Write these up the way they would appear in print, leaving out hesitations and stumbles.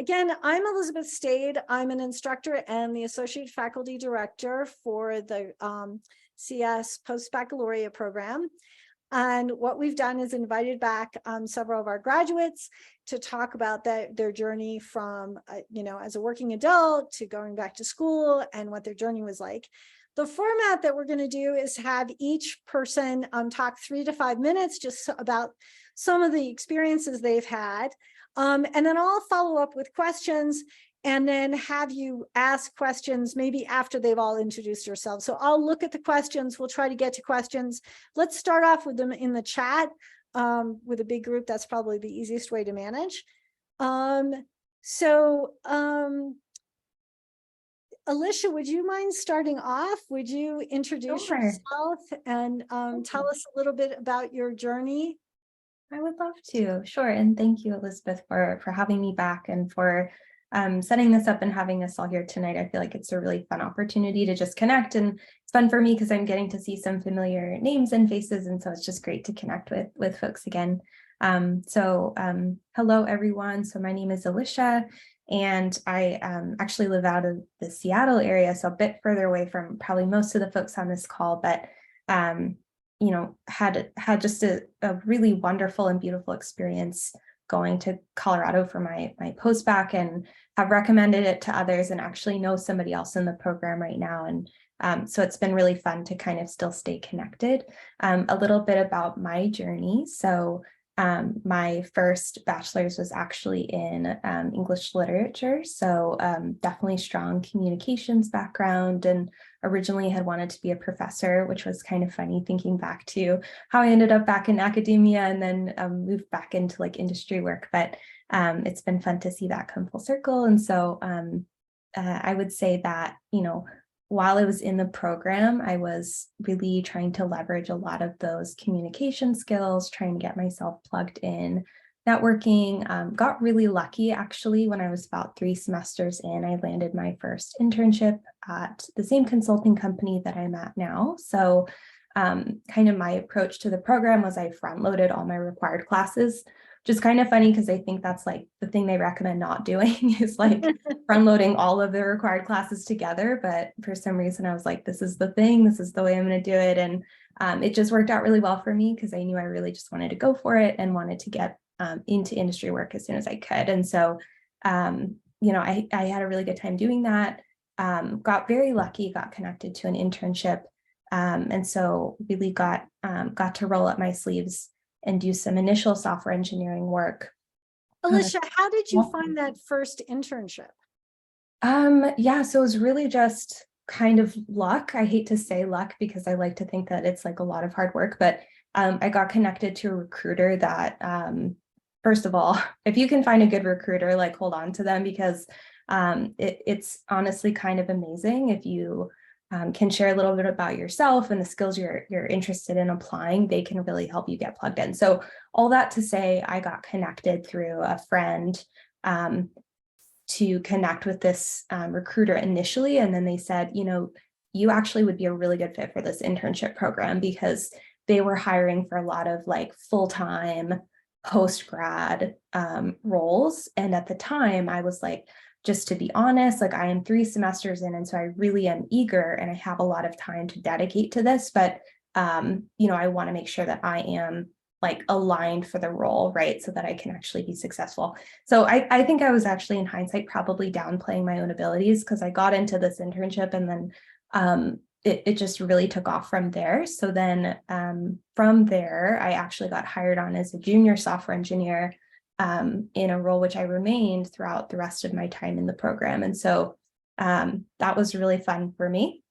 Again, I'm Elizabeth Stade. I'm an instructor and the Associate Faculty Director for the CS Post-Baccalaureate program. And what we've done is invited back several of our graduates to talk about their journey from, as a working adult to going back to school and what their journey was like. The format that we're going to do is have each person talk 3 to 5 minutes just about some of the experiences they've had. And then I'll follow up with questions and then have you ask questions maybe after they've all introduced yourselves. So I'll look at the questions. We'll try to get to questions. Let's start off with them in the chat with a big group. That's probably the easiest way to manage. Alicia, would you mind starting off? Would you introduce yourself and tell us a little bit about your journey? I would love to. Sure. And thank you, Elizabeth, for having me back and for setting this up and having us all here tonight. I feel like it's a really fun opportunity to just connect, and it's fun for me because I'm getting to see some familiar names and faces. And so it's just great to connect with folks again. Hello, everyone. So my name is Alicia, and I actually live out of the Seattle area, so a bit further away from probably most of the folks on this call, but had just a really wonderful and beautiful experience going to Colorado for my post-bac, and have recommended it to others and actually know somebody else in the program right now. And so it's been really fun to kind of still stay connected. A little bit about my journey. So my first bachelor's was actually in English literature. So definitely strong communications background, and originally had wanted to be a professor, which was kind of funny thinking back to how I ended up back in academia and then moved back into like industry work. But it's been fun to see that come full circle. And so I would say that, while I was in the program, I was really trying to leverage a lot of those communication skills, trying to get myself plugged in, networking. Got really lucky, actually, when I was about 3 semesters in, I landed my first internship at the same consulting company that I'm at now. So kind of my approach to the program was I front-loaded all my required classes, which is kind of funny because I think that's like the thing they recommend not doing is like front-loading all of the required classes together. But for some reason, I was like, this is the thing, this is the way I'm going to do it. And it just worked out really well for me because I knew I really just wanted to go for it and wanted to get into industry work as soon as I could. And so, I had a really good time doing that. Got very lucky, got connected to an internship. And so really got to roll up my sleeves and do some initial software engineering work. Alicia, how did you find that first internship? Yeah, so it was really just kind of luck. I hate to say luck because I like to think that it's like a lot of hard work, but I got connected to a recruiter that, first of all, if you can find a good recruiter, like hold on to them, because it's honestly kind of amazing if you can share a little bit about yourself and the skills you're interested in applying. They can really help you get plugged in. So all that to say, I got connected through a friend to connect with this recruiter initially. And then they said, you actually would be a really good fit for this internship program, because they were hiring for a lot of like full-time post-grad roles. And at the time I was like, just to be honest, like I am 3 semesters in, and so I really am eager and I have a lot of time to dedicate to this, but I want to make sure that I am like aligned for the role, right? So that I can actually be successful. So I think I was actually in hindsight probably downplaying my own abilities, because I got into this internship and then it just really took off from there. So then from there, I actually got hired on as a junior software engineer in a role which I remained throughout the rest of my time in the program. And so that was really fun for me.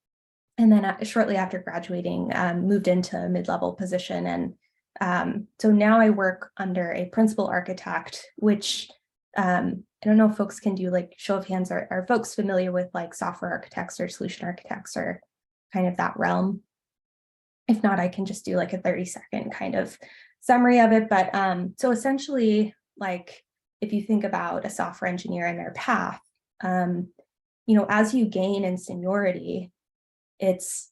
And then shortly after graduating, moved into a mid-level position. And so now I work under a principal architect, which I don't know if folks can do like show of hands. Are folks familiar with like software architects or solution architects or kind of that realm? If not, I can just do like a 30-second kind of summary of it. But so essentially, like if you think about a software engineer and their path, as you gain in seniority, it's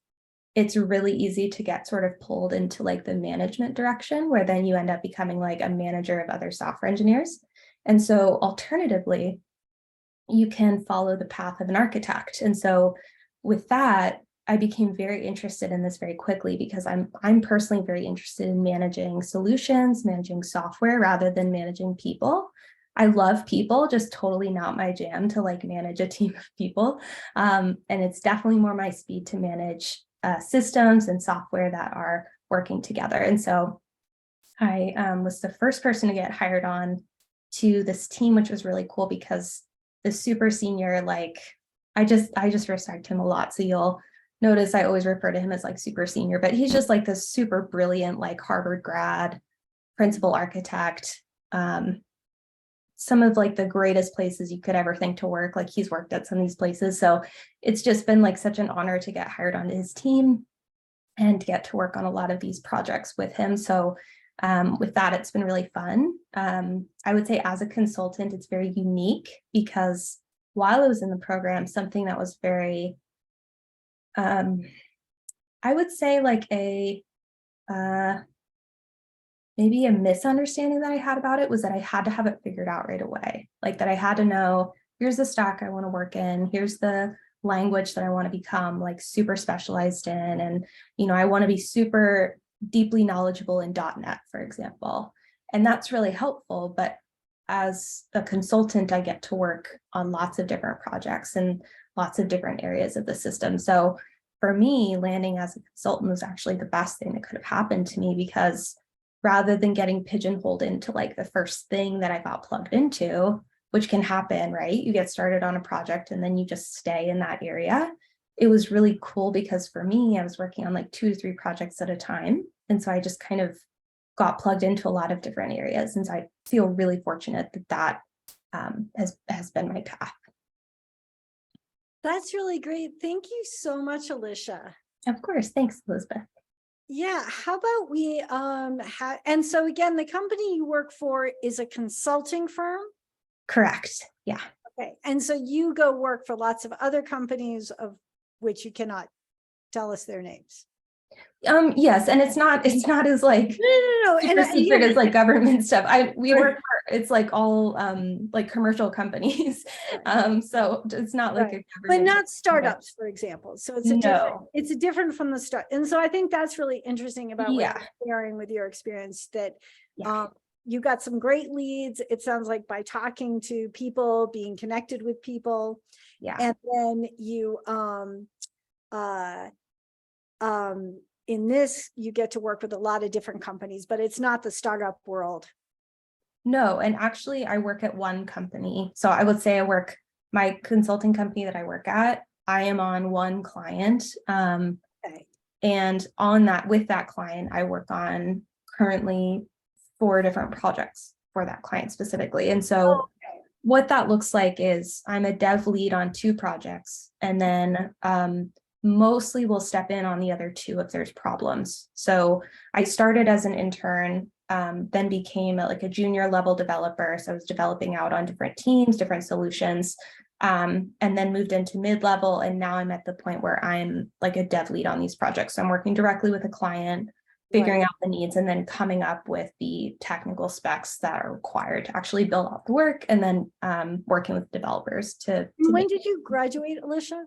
really easy to get sort of pulled into like the management direction, where then you end up becoming like a manager of other software engineers. And so alternatively, you can follow the path of an architect. And so with that, I became very interested in this very quickly because I'm personally very interested in managing solutions, managing software rather than managing people. I love people, just totally not my jam to like manage a team of people. And it's definitely more my speed to manage systems and software that are working together. And so I was the first person to get hired on to this team, which was really cool because the super senior, like I just respect him a lot. So you'll notice I always refer to him as like super senior, but he's just like this super brilliant, like Harvard grad, principal architect. Some of like the greatest places you could ever think to work. Like he's worked at some of these places. So it's just been like such an honor to get hired onto his team and get to work on a lot of these projects with him. So with that, it's been really fun. I would say as a consultant, it's very unique because while I was in the program, something that was very, I would say like maybe a misunderstanding that I had about it was that I had to have it figured out right away. Like that I had to know, here's the stack I want to work in, here's the language that I want to become like super specialized in. And, I want to be super deeply knowledgeable in .NET, for example. And that's really helpful. But as a consultant, I get to work on lots of different projects and lots of different areas of the system. So for me, landing as a consultant was actually the best thing that could have happened to me because rather than getting pigeonholed into like the first thing that I got plugged into, which can happen, right? You get started on a project and then you just stay in that area. It was really cool because for me, I was working on like 2 to 3 projects at a time. And so I just kind of got plugged into a lot of different areas. And so I feel really fortunate that has been my path. That's really great. Thank you so much, Alicia. Of course. Thanks, Elizabeth. Yeah, how about we and so again, the company you work for is a consulting firm? Correct. Yeah. Okay, and so you go work for lots of other companies of which you cannot tell us their names. Yes, and it's not as like No. super And secret as like government stuff. We Right. work for, it's like all like commercial companies. So it's not like Right. a But government. not startups, for example. So it's a different from the start. And so I think that's really interesting about what Yeah. you're sharing with your experience that Yeah. you got some great leads. It sounds like by talking to people, being connected with people. Yeah. And then you in this, you get to work with a lot of different companies, but it's not the startup world. No, and actually I work at one company. So I would say my consulting company that I work at, I am on one client. Okay. And with that client, I work on currently 4 different projects for that client specifically. And so what that looks like is I'm a dev lead on 2 projects, and then mostly will step in on the other 2 if there's problems. So I started as an intern, then became a junior level developer. So I was developing out on different teams, different solutions, and then moved into mid-level. And now I'm at the point where I'm like a dev lead on these projects. So I'm working directly with a client, figuring out the needs, and then coming up with the technical specs that are required to actually build out the work, and then working with developers to When did you graduate, Alicia?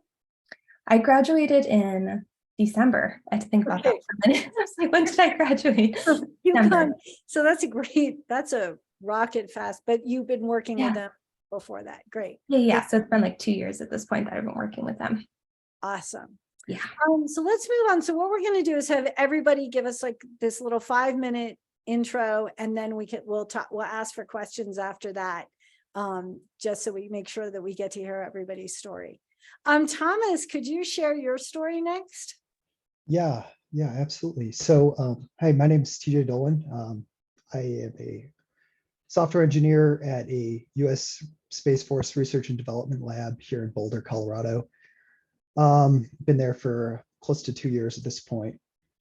I graduated in December. I had to think about that for a minute. I was like, when did I graduate? So that's a rocket fast, but you've been working with them before that. Great. Yeah. So it's been like 2 years at this point that I've been working with them. Awesome. Yeah. So let's move on. So what we're going to do is have everybody give us like this little 5-minute intro, and then we'll ask for questions after that. Just so we make sure that we get to hear everybody's story. Thomas, could you share your story next? Yeah, absolutely. So, hi, my name is TJ Dolan. I am a software engineer at a U.S. Space Force Research and Development Lab here in Boulder, Colorado. Been there for close to 2 years at this point.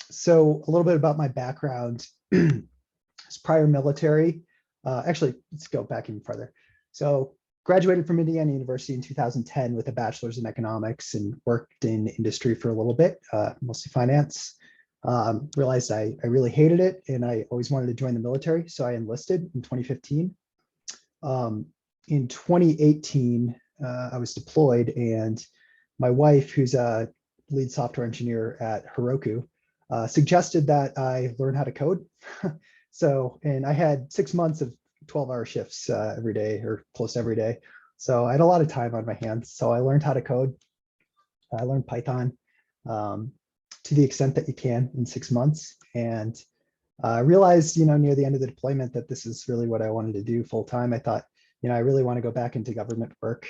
So, a little bit about my background. It's prior military. Actually, let's go back even farther. So, graduated from Indiana University in 2010 with a bachelor's in economics and worked in industry for a little bit, mostly finance. Realized I really hated it and I always wanted to join the military. So I enlisted in 2015. In 2018, I was deployed, and my wife, who's a lead software engineer at Heroku, suggested that I learn how to code. So, and I had 6 months of 12-hour shifts every day or close to every day. So I had a lot of time on my hands. So I learned how to code. I learned Python to the extent that you can in 6 months. And I realized, near the end of the deployment that this is really what I wanted to do full time. I thought, I really want to go back into government work,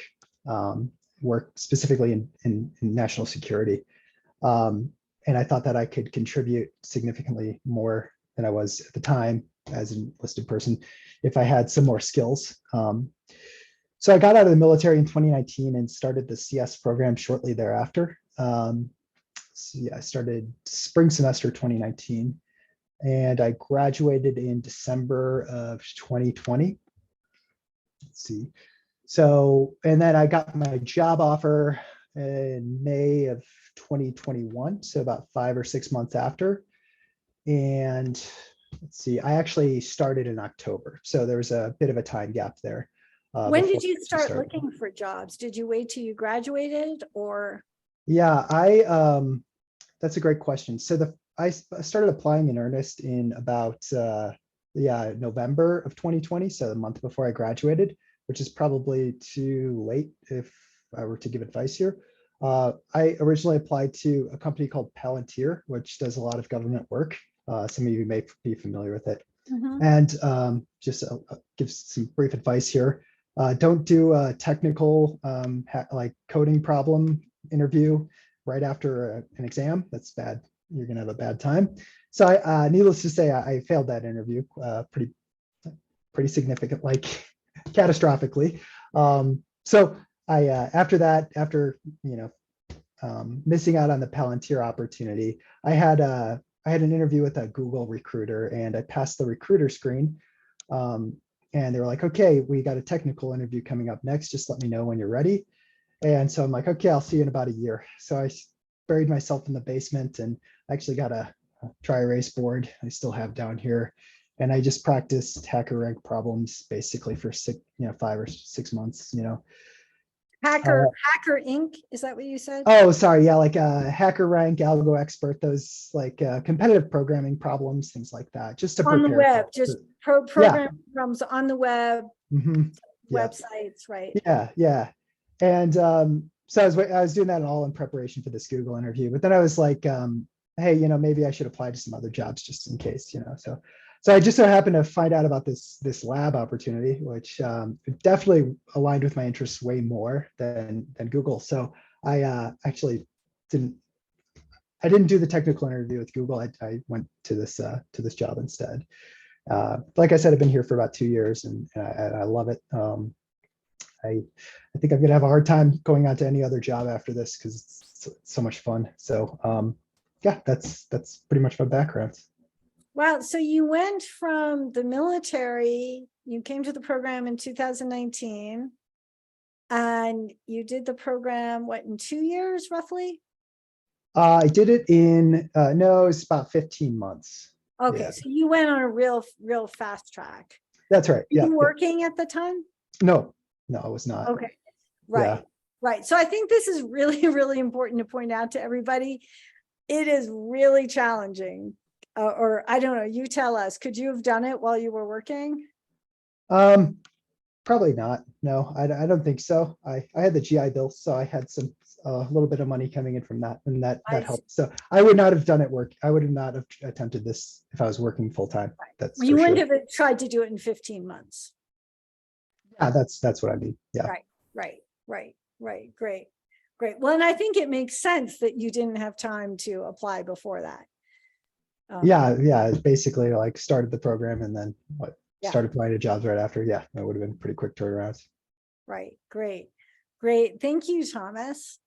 work specifically in national security. And I thought that I could contribute significantly more than I was at the time as an enlisted person if I had some more skills. So I got out of the military in 2019 and started the CS program shortly thereafter. So yeah, I started spring semester 2019, and I graduated in December of 2020. Let's see. So, and then I got my job offer in May of 2021, so about 5 or 6 months after. And let's see, I actually started in October, so there was a bit of a time gap there. When did you start looking for jobs? Did you wait till you graduated, or? Yeah, that's a great question. So I started applying in earnest in about November of 2020, so the month before I graduated, which is probably too late if I were to give advice here. I originally applied to a company called Palantir, which does a lot of government work. Some of you may be familiar with it. Mhm. And just give some brief advice here. Don't do a technical like coding problem interview right after an exam. That's bad. You're gonna have a bad time. So needless to say, I failed that interview pretty significant, like catastrophically. So after that, missing out on the Palantir opportunity, I had an interview with a Google recruiter, and I passed the recruiter screen. And they were like, okay, we got a technical interview coming up next. Just let me know when you're ready. And so I'm like, okay, I'll see you in about a year. So I buried myself in the basement, and I actually got a dry erase board I still have down here. And I just practiced hacker rank problems basically for 5 or 6 months. Hacker Inc. Is that what you said? Oh, sorry. Yeah, like hacker rank, algo expert, those like competitive programming problems, things like that, just to On the prepare. web, just program programs on the web, Yeah. websites, right? Yeah. And so I was doing that all in preparation for this Google interview. But then I was like, hey, maybe I should apply to some other jobs just in case, So I just so happened to find out about this lab opportunity, which definitely aligned with my interests way more than Google. So I actually didn't do the technical interview with Google. I went to this job instead. Like I said, I've been here for about 2 years, and I love it. I think I'm gonna have a hard time going on to any other job after this because it's so much fun. So yeah, that's pretty much my background. Wow. So you went from the military, you came to the program in 2019, and you did the program, what, in 2 years roughly? I did it in, no, it's about 15 months. Okay. Yeah. So you went on a real fast track. That's right. Were Yeah. you working at the time? No, I was not. Okay. Right. Yeah. Right. So I think this is really, really important to point out to everybody. It is really challenging. Or I don't know, you tell us, could you have done it while you were working? Probably not. No, I don't think so. I had the GI Bill, so I had a little bit of money coming in from that, and that helped. So I would not have done it I would not have attempted this if I was working full time. That's You wouldn't sure. have tried to do it in 15 months. Yeah, that's what I mean. Yeah. Right. Great. Well, and I think it makes sense that you didn't have time to apply before that. Yeah. It's basically like started the program and then started applying to jobs right after. Yeah, that would have been pretty quick turnarounds. Right. Great. Thank you, Thomas.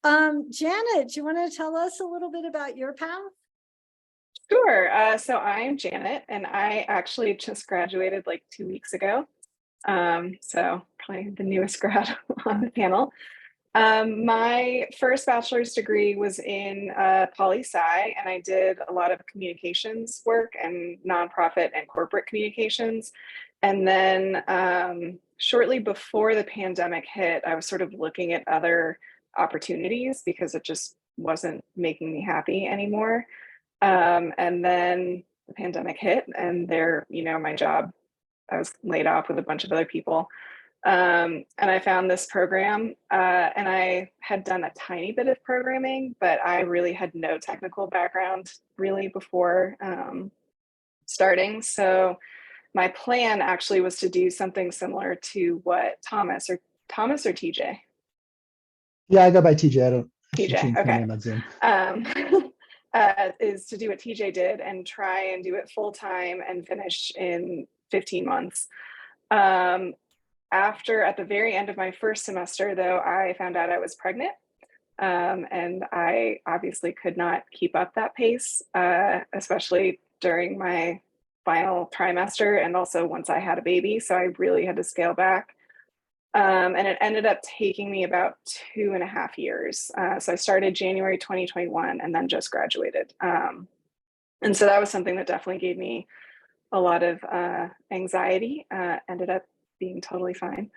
Janet, do you want to tell us a little bit about your path? Sure. So I'm Janet, and I actually just graduated like 2 weeks ago. So probably the newest grad on the panel. My first bachelor's degree was in poli-sci, and I did a lot of communications work and nonprofit and corporate communications. And then shortly before the pandemic hit, I was sort of looking at other opportunities because it just wasn't making me happy anymore. And then the pandemic hit, and my job, I was laid off with a bunch of other people. And I found this program, and I had done a tiny bit of programming, but I really had no technical background really before starting. So my plan actually was to do something similar to what Thomas or TJ. Yeah, I go by TJ. I don't actually TJ, change my okay. name on Zoom. Is to do what TJ did and try and do it full time and finish in 15 months. At the very end of my first semester, though, I found out I was pregnant. And I obviously could not keep up that pace, especially during my final trimester and also once I had a baby. So I really had to scale back. And it ended up taking me about 2.5 years. So I started January 2021 and then just graduated. And so that was something that definitely gave me a lot of anxiety. Ended up being totally fine.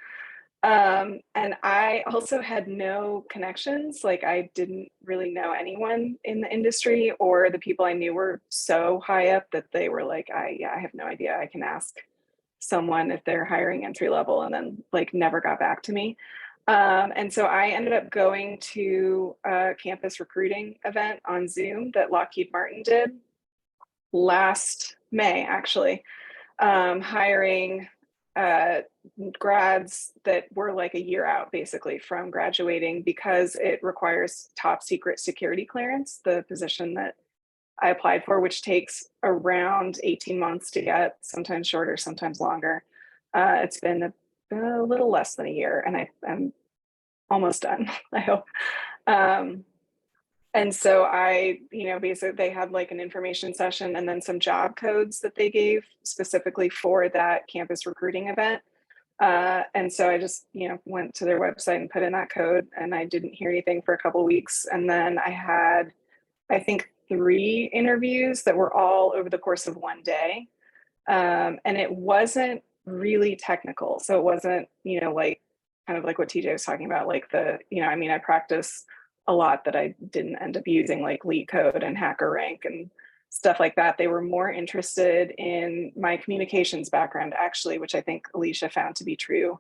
And I also had no connections. Like, I didn't really know anyone in the industry, or the people I knew were so high up that they were like, I have no idea. I can ask someone if they're hiring entry level, and then like never got back to me. And so I ended up going to a campus recruiting event on Zoom that Lockheed Martin did last May, actually, hiring grads that were like a year out basically from graduating, because it requires top secret security clearance, the position that I applied for, which takes around 18 months to get, sometimes shorter, sometimes longer. It's been a little less than a year, and I'm almost done, I hope. And so basically they had like an information session and then some job codes that they gave specifically for that campus recruiting event. And so I just, went to their website and put in that code, and I didn't hear anything for a couple of weeks. And then I had, I think, 3 interviews that were all over the course of one day. And it wasn't really technical. So it wasn't, like kind of like what TJ was talking about, like I practice a lot that I didn't end up using, like LeetCode and HackerRank and stuff like that. They were more interested in my communications background, actually, which I think Alicia found to be true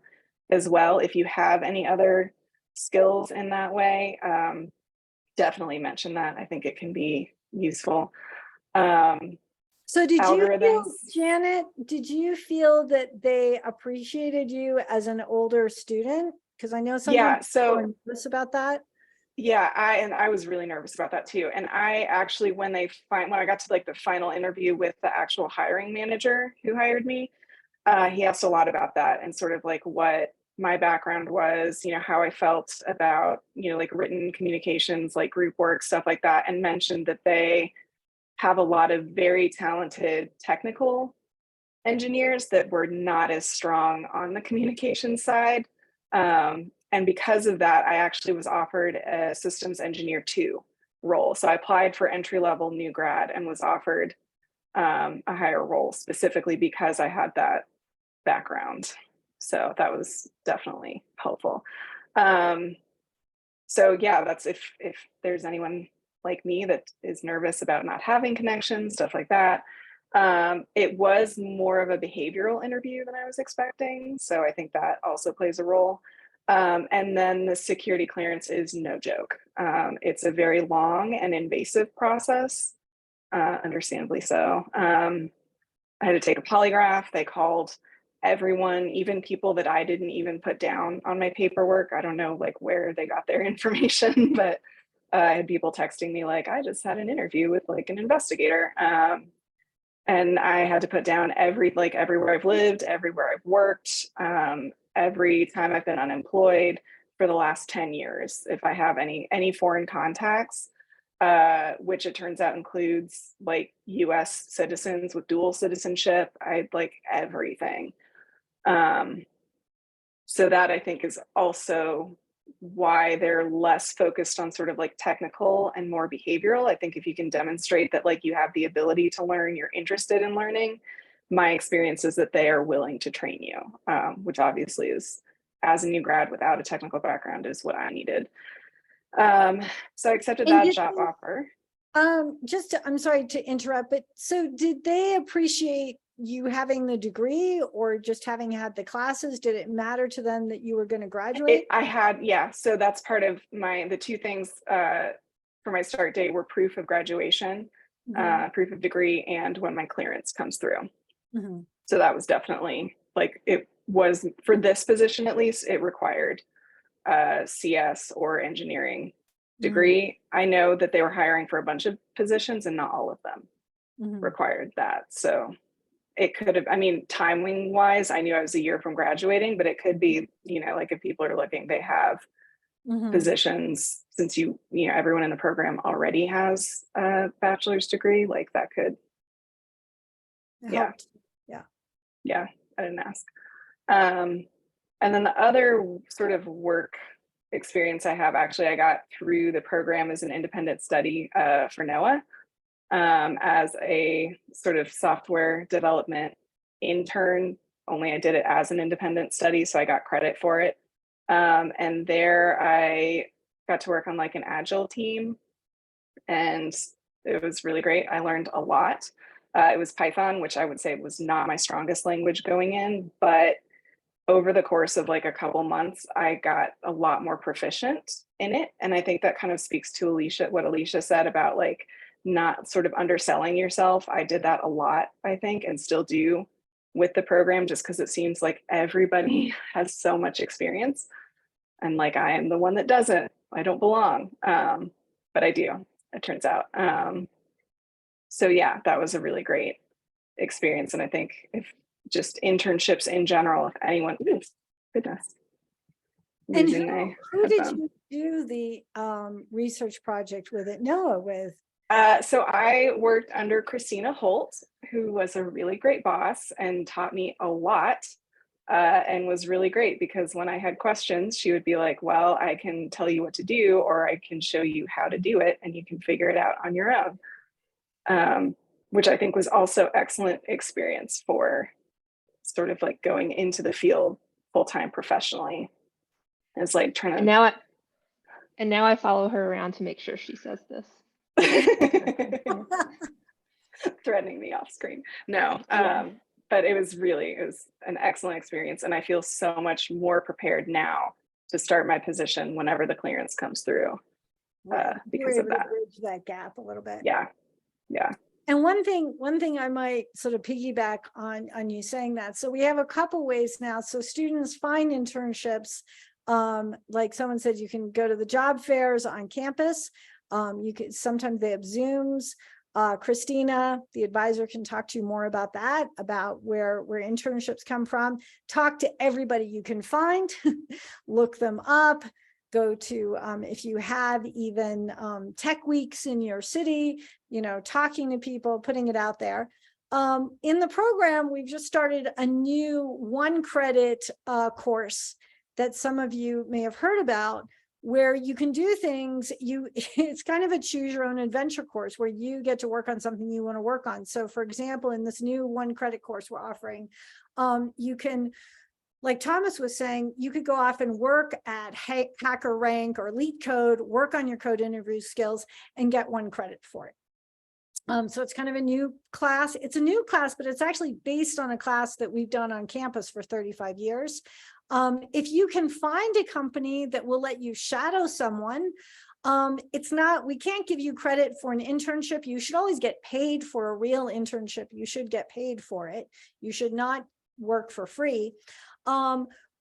as well. If you have any other skills in that way, definitely mention that. I think it can be useful. So did you feel, Algorithms. Janet, did you feel that they appreciated you as an older student? Because I know sometimes people are nervous about that. Yeah, I was really nervous about that too. And I actually, when I got to like the final interview with the actual hiring manager who hired me, he asked a lot about that and sort of like what my background was, how I felt about, like written communications, like group work, stuff like that, and mentioned that they have a lot of very talented technical engineers that were not as strong on the communication side. And because of that, I actually was offered a systems engineer 2 role. So I applied for entry level new grad and was offered a higher role specifically because I had that background. So that was definitely helpful. So yeah, that's if there's anyone like me that is nervous about not having connections, stuff like that. It was more of a behavioral interview than I was expecting. So I think that also plays a role. And then the security clearance is no joke. It's a very long and invasive process, understandably so. I had to take a polygraph. They called everyone, even people that I didn't even put down on my paperwork. I don't know like where they got their information, but I had people texting me like, I just had an interview with like an investigator. And I had to put down everywhere I've lived, everywhere I've worked, every time I've been unemployed for the last 10 years. If I have any foreign contacts, which it turns out includes like US citizens with dual citizenship, I'd like everything. So that I think is also why they're less focused on sort of like technical and more behavioral. I think if you can demonstrate that like you have the ability to learn, you're interested in learning, my experience is that they are willing to train you, which obviously is, as a new grad without a technical background, is what I needed. So I accepted And that did job they- offer. I'm sorry to interrupt, but so did they appreciate you having the degree or just having had the classes? Did it matter to them that you were going to graduate? I had, yeah. So that's part of the two things for my start date were proof of graduation, Mhm, proof of degree, and when my clearance comes through. mhm, So that was definitely like, it was for this position, at least it required CS or engineering degree. I know that they were hiring for a bunch of positions and not all of them mhm, required that. So it could have, I mean, timing wise, I knew I was a year from graduating, but it could be, you know, like if people are looking, they have mhm. positions since you know, everyone in the program already has a bachelor's degree, like that could, It yeah. helped. Yeah, I didn't ask. And then the other sort of work experience I have, actually, I got through the program as an independent study for NOAA as a sort of software development intern, only I did it as an independent study, so I got credit for it. And there I got to work on like an agile team, and it was really great. I learned a lot. It was Python, which I would say was not my strongest language going in, but over the course of like a couple months, I got a lot more proficient in it. And I think that kind of speaks to Alicia, what Alicia said about like not sort of underselling yourself. I did that a lot, I think, and still do with the program, just because it seems like everybody has so much experience. And like I am the one that doesn't. I don't belong. But I do, it turns out. So yeah, that was a really great experience. And I think if just internships in general, if anyone, ooh, goodness, And losing my who did headphone. you do the research project with at NOAA with? So I worked under Christina Holt, who was a really great boss and taught me a lot, and was really great because when I had questions, she would be like, well, I can tell you what to do, or I can show you how to do it, and you can figure it out on your own, which I think was also excellent experience for sort of like going into the field full-time professionally. It's like trying And now I follow her around to make sure she says this. to threatening me off screen. No, but it was an excellent experience, and I feel so much more prepared now to start my position whenever the clearance comes through Right. You were because of able to that. bridge that gap a little bit. Yeah. And one thing I might sort of piggyback on you saying that. So we have a couple ways now. So students find internships. Like someone said, you can go to the job fairs on campus. You could sometimes they have Zooms. Christina, the advisor, can talk to you more about that, about where internships come from. Talk to everybody you can find, look them up. Go to, if you have even tech weeks in your city, you know, talking to people, putting it out there. In the program, we've just started a new 1 credit course that some of you may have heard about, where you can do things, it's kind of a choose your own adventure course where you get to work on something you want to work on. So for example, in this new 1 credit course we're offering, you can, like Thomas was saying, you could go off and work at HackerRank or LeetCode, work on your code interview skills and get 1 credit for it. So it's kind of a new class. It's a new class, but it's actually based on a class that we've done on campus for 35 years. If you can find a company that will let you shadow someone, we can't give you credit for an internship. You should always get paid for a real internship. You should get paid for it. You should not work for free.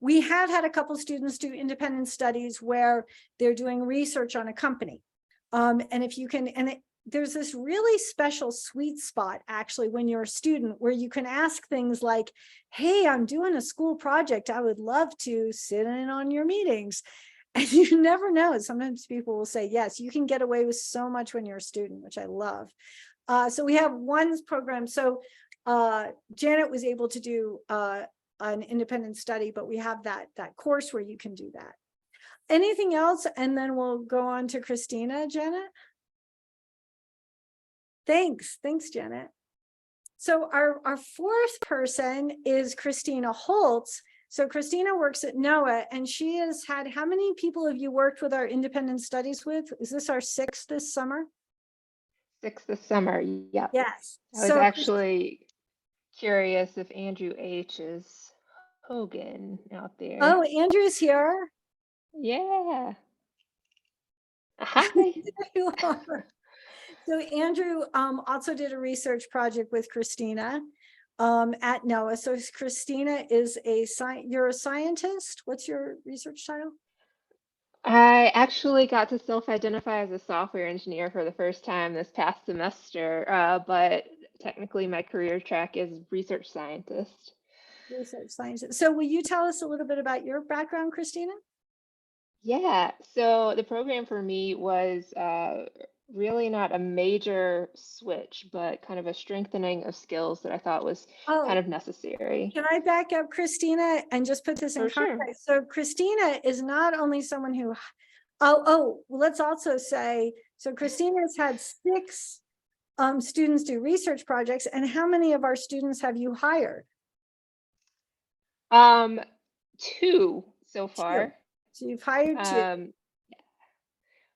We have had a couple students do independent studies where they're doing research on a company. And if you can, there's this really special sweet spot actually when you're a student where you can ask things like, hey, I'm doing a school project. I would love to sit in on your meetings. And you never know. Sometimes people will say, yes, you can get away with so much when you're a student, which I love. So we have 1 program. So Janet was able to do an independent study, but we have that course where you can do that. Anything else? And then we'll go on to Christina, Janet. Thanks, Janet. So our fourth person is Christina Holtz. So Christina works at NOAA, and she has had, how many people have you worked with our independent studies with? Is this our sixth this summer? 6th this summer. Yep. Yes. I was So actually curious if Andrew H is Hogan out there. oh, Andrew's here. Yeah. Hi. There you are. So Andrew also did a research project with Christina at NOAA. So Christina is you're a scientist. What's your research title? I actually got to self-identify as a software engineer for the first time this past semester, but technically my career track is research scientist. Research scientist. So will you tell us a little bit about your background, Christina? Yeah, so the program for me was really not a major switch, but kind of a strengthening of skills that I thought was kind Oh, of necessary. can I back up Christina and just put this in For sure. context? So Christina is not only someone who, well, let's also say, so Christina has had 6 students do research projects, and how many of our students have you hired? 2 so 2. far. So you've hired 2.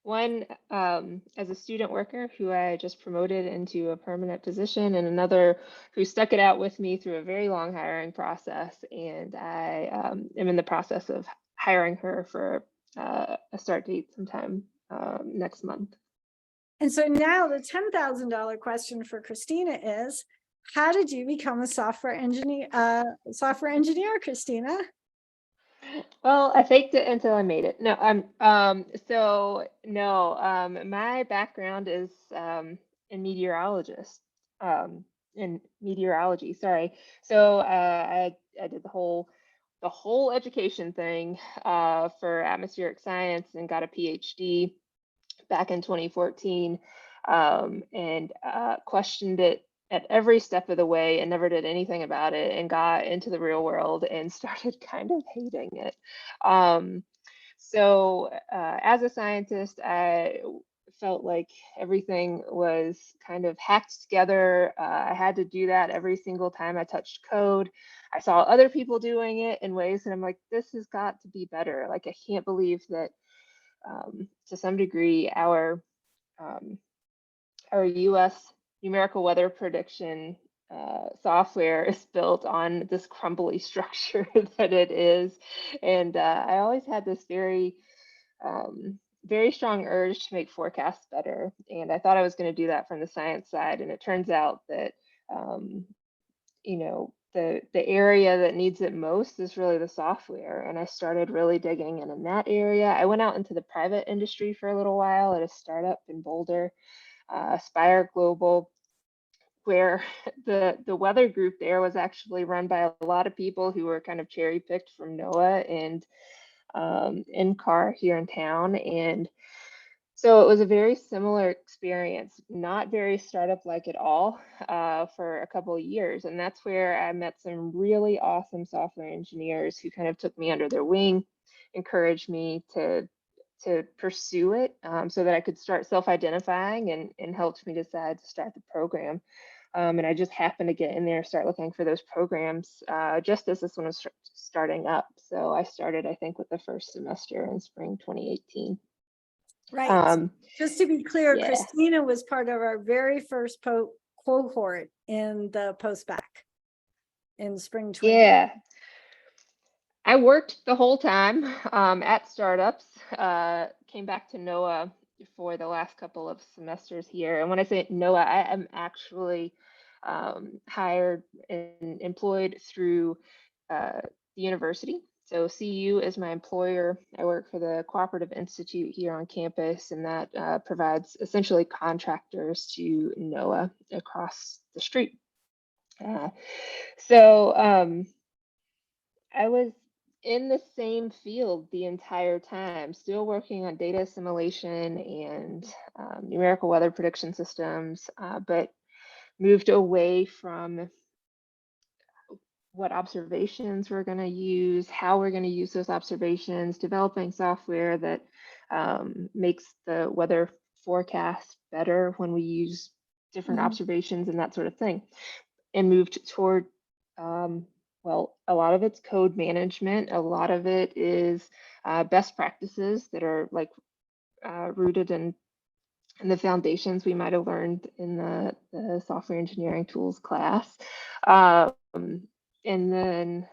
One as a student worker who I just promoted into a permanent position, and another who stuck it out with me through a very long hiring process. And I am in the process of hiring her for a start date sometime next month. And so now the $10,000 question for Christina is, how did you become a software engineer, Christina? Well, I faked it until I made it. No, my background is in meteorology, sorry. So I did the whole education thing for atmospheric science and got a PhD back in 2014, and questioned it at every step of the way and never did anything about it, and got into the real world and started kind of hating it. So as a scientist, I felt like everything was kind of hacked together. I had to do that every single time I touched code. I saw other people doing it in ways that I'm like, this has got to be better. Like, I can't believe that to some degree our US numerical weather prediction software is built on this crumbly structure that it is. And I always had this very strong urge to make forecasts better. And I thought I was going to do that from the science side. And it turns out that, the area that needs it most is really the software. And I started really digging in that area. I went out into the private industry for a little while at a startup in Boulder, Aspire Global, where the weather group there was actually run by a lot of people who were kind of cherry picked from NOAA and NCAR here in town. And so it was a very similar experience, not very startup like at all, for a couple of years. And that's where I met some really awesome software engineers who kind of took me under their wing, encouraged me to pursue it, so that I could start self-identifying, and helped me decide to start the program. And I just happened to get in there, start looking for those programs just as this one was starting up. So I started, I think, with the first semester in spring 2018. Right. Just to be clear, Yeah. Christina was part of our very first cohort in the post-bac in spring 20. Yeah. I worked the whole time at startups, came back to NOAA for the last couple of semesters here. And when I say NOAA, I am actually hired and employed through the university. So CU is my employer. I work for the Cooperative Institute here on campus, and that provides essentially contractors to NOAA across the street. So I was in the same field the entire time, still working on data assimilation and numerical weather prediction systems, but moved away from what observations we're going to use, how we're going to use those observations, developing software that makes the weather forecast better when we use different observations and that sort of thing. and moved toward, well, a lot of it's code management. A lot of it is best practices that are like rooted in the foundations we might have learned in the software engineering tools class. And then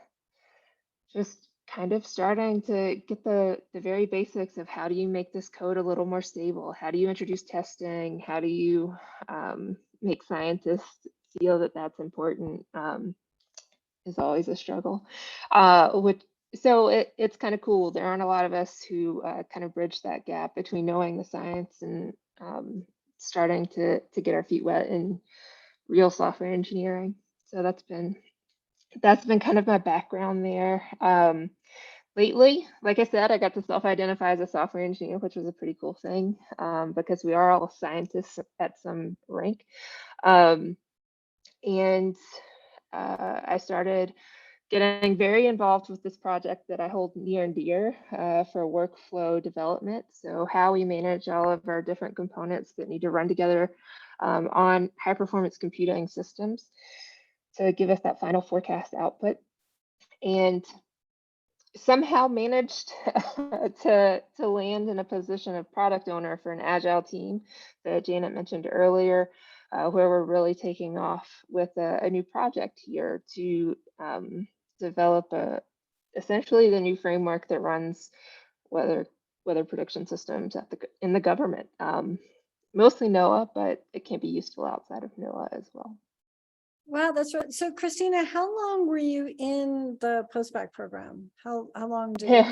just kind of starting to get the very basics of how do you make this code a little more stable? How do you introduce testing? How do you make scientists feel that that's important? Is always a struggle. So it's kind of cool. There aren't a lot of us who kind of bridge that gap between knowing the science and starting to get our feet wet in real software engineering. So that's been kind of my background there. Lately, like I said, I got to self-identify as a software engineer, which was a pretty cool thing because we are all scientists at some rank. And I started getting very involved with this project that I hold near and dear for workflow development. So how we manage all of our different components that need to run together on high performance computing systems to give us that final forecast output. And somehow managed to land in a position of product owner for an agile team that Janet mentioned earlier, where we're really taking off with a new project here to develop essentially the new framework that runs weather prediction systems in the government. Mostly NOAA, but it can be useful outside of NOAA as well. Wow, that's right. So Christina, how long were you in the postbac program? How long did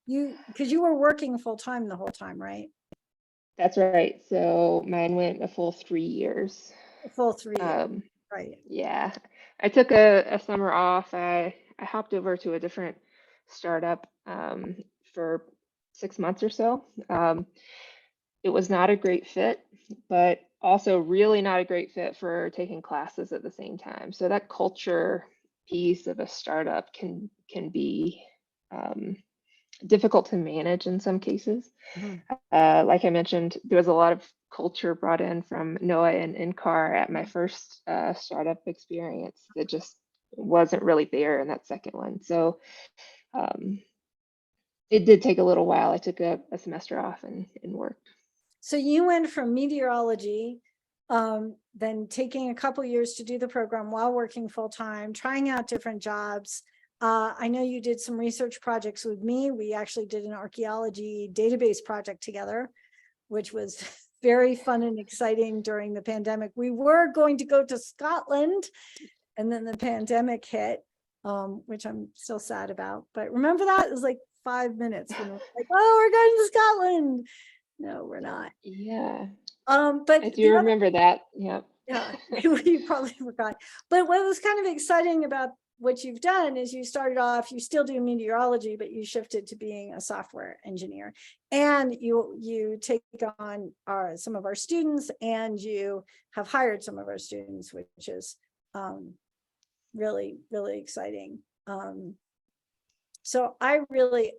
you, because you were working full time the whole time, right? That's right. So mine went a full 3 years. A full 3 years, right. Yeah, I took a summer off. I hopped over to a different startup for 6 months or so. It was not a great fit, but also really not a great fit for taking classes at the same time. So that culture piece of a startup can be difficult to manage in some cases. Like I mentioned, there was a lot of culture brought in from NOAA and NCAR at my first startup experience that just wasn't really there in that second one. So it did take a little while. I took a semester off and worked. So you went from meteorology, then taking a couple years to do the program while working full time, trying out different jobs. I know you did some research projects with me. We actually did an archaeology database project together, which was very fun and exciting during the pandemic. We were going to go to Scotland, and then the pandemic hit, which I'm still sad about. But remember that? It was like 5 minutes when we're like, oh, we're going to Scotland. No, we're not. Yeah. But I do remember that. Yeah. Yeah, you probably forgot. But what was kind of exciting about what you've done is you started off, you still do meteorology, but you shifted to being a software engineer, and you take on some of our students, and you have hired some of our students, which is really, really exciting. So I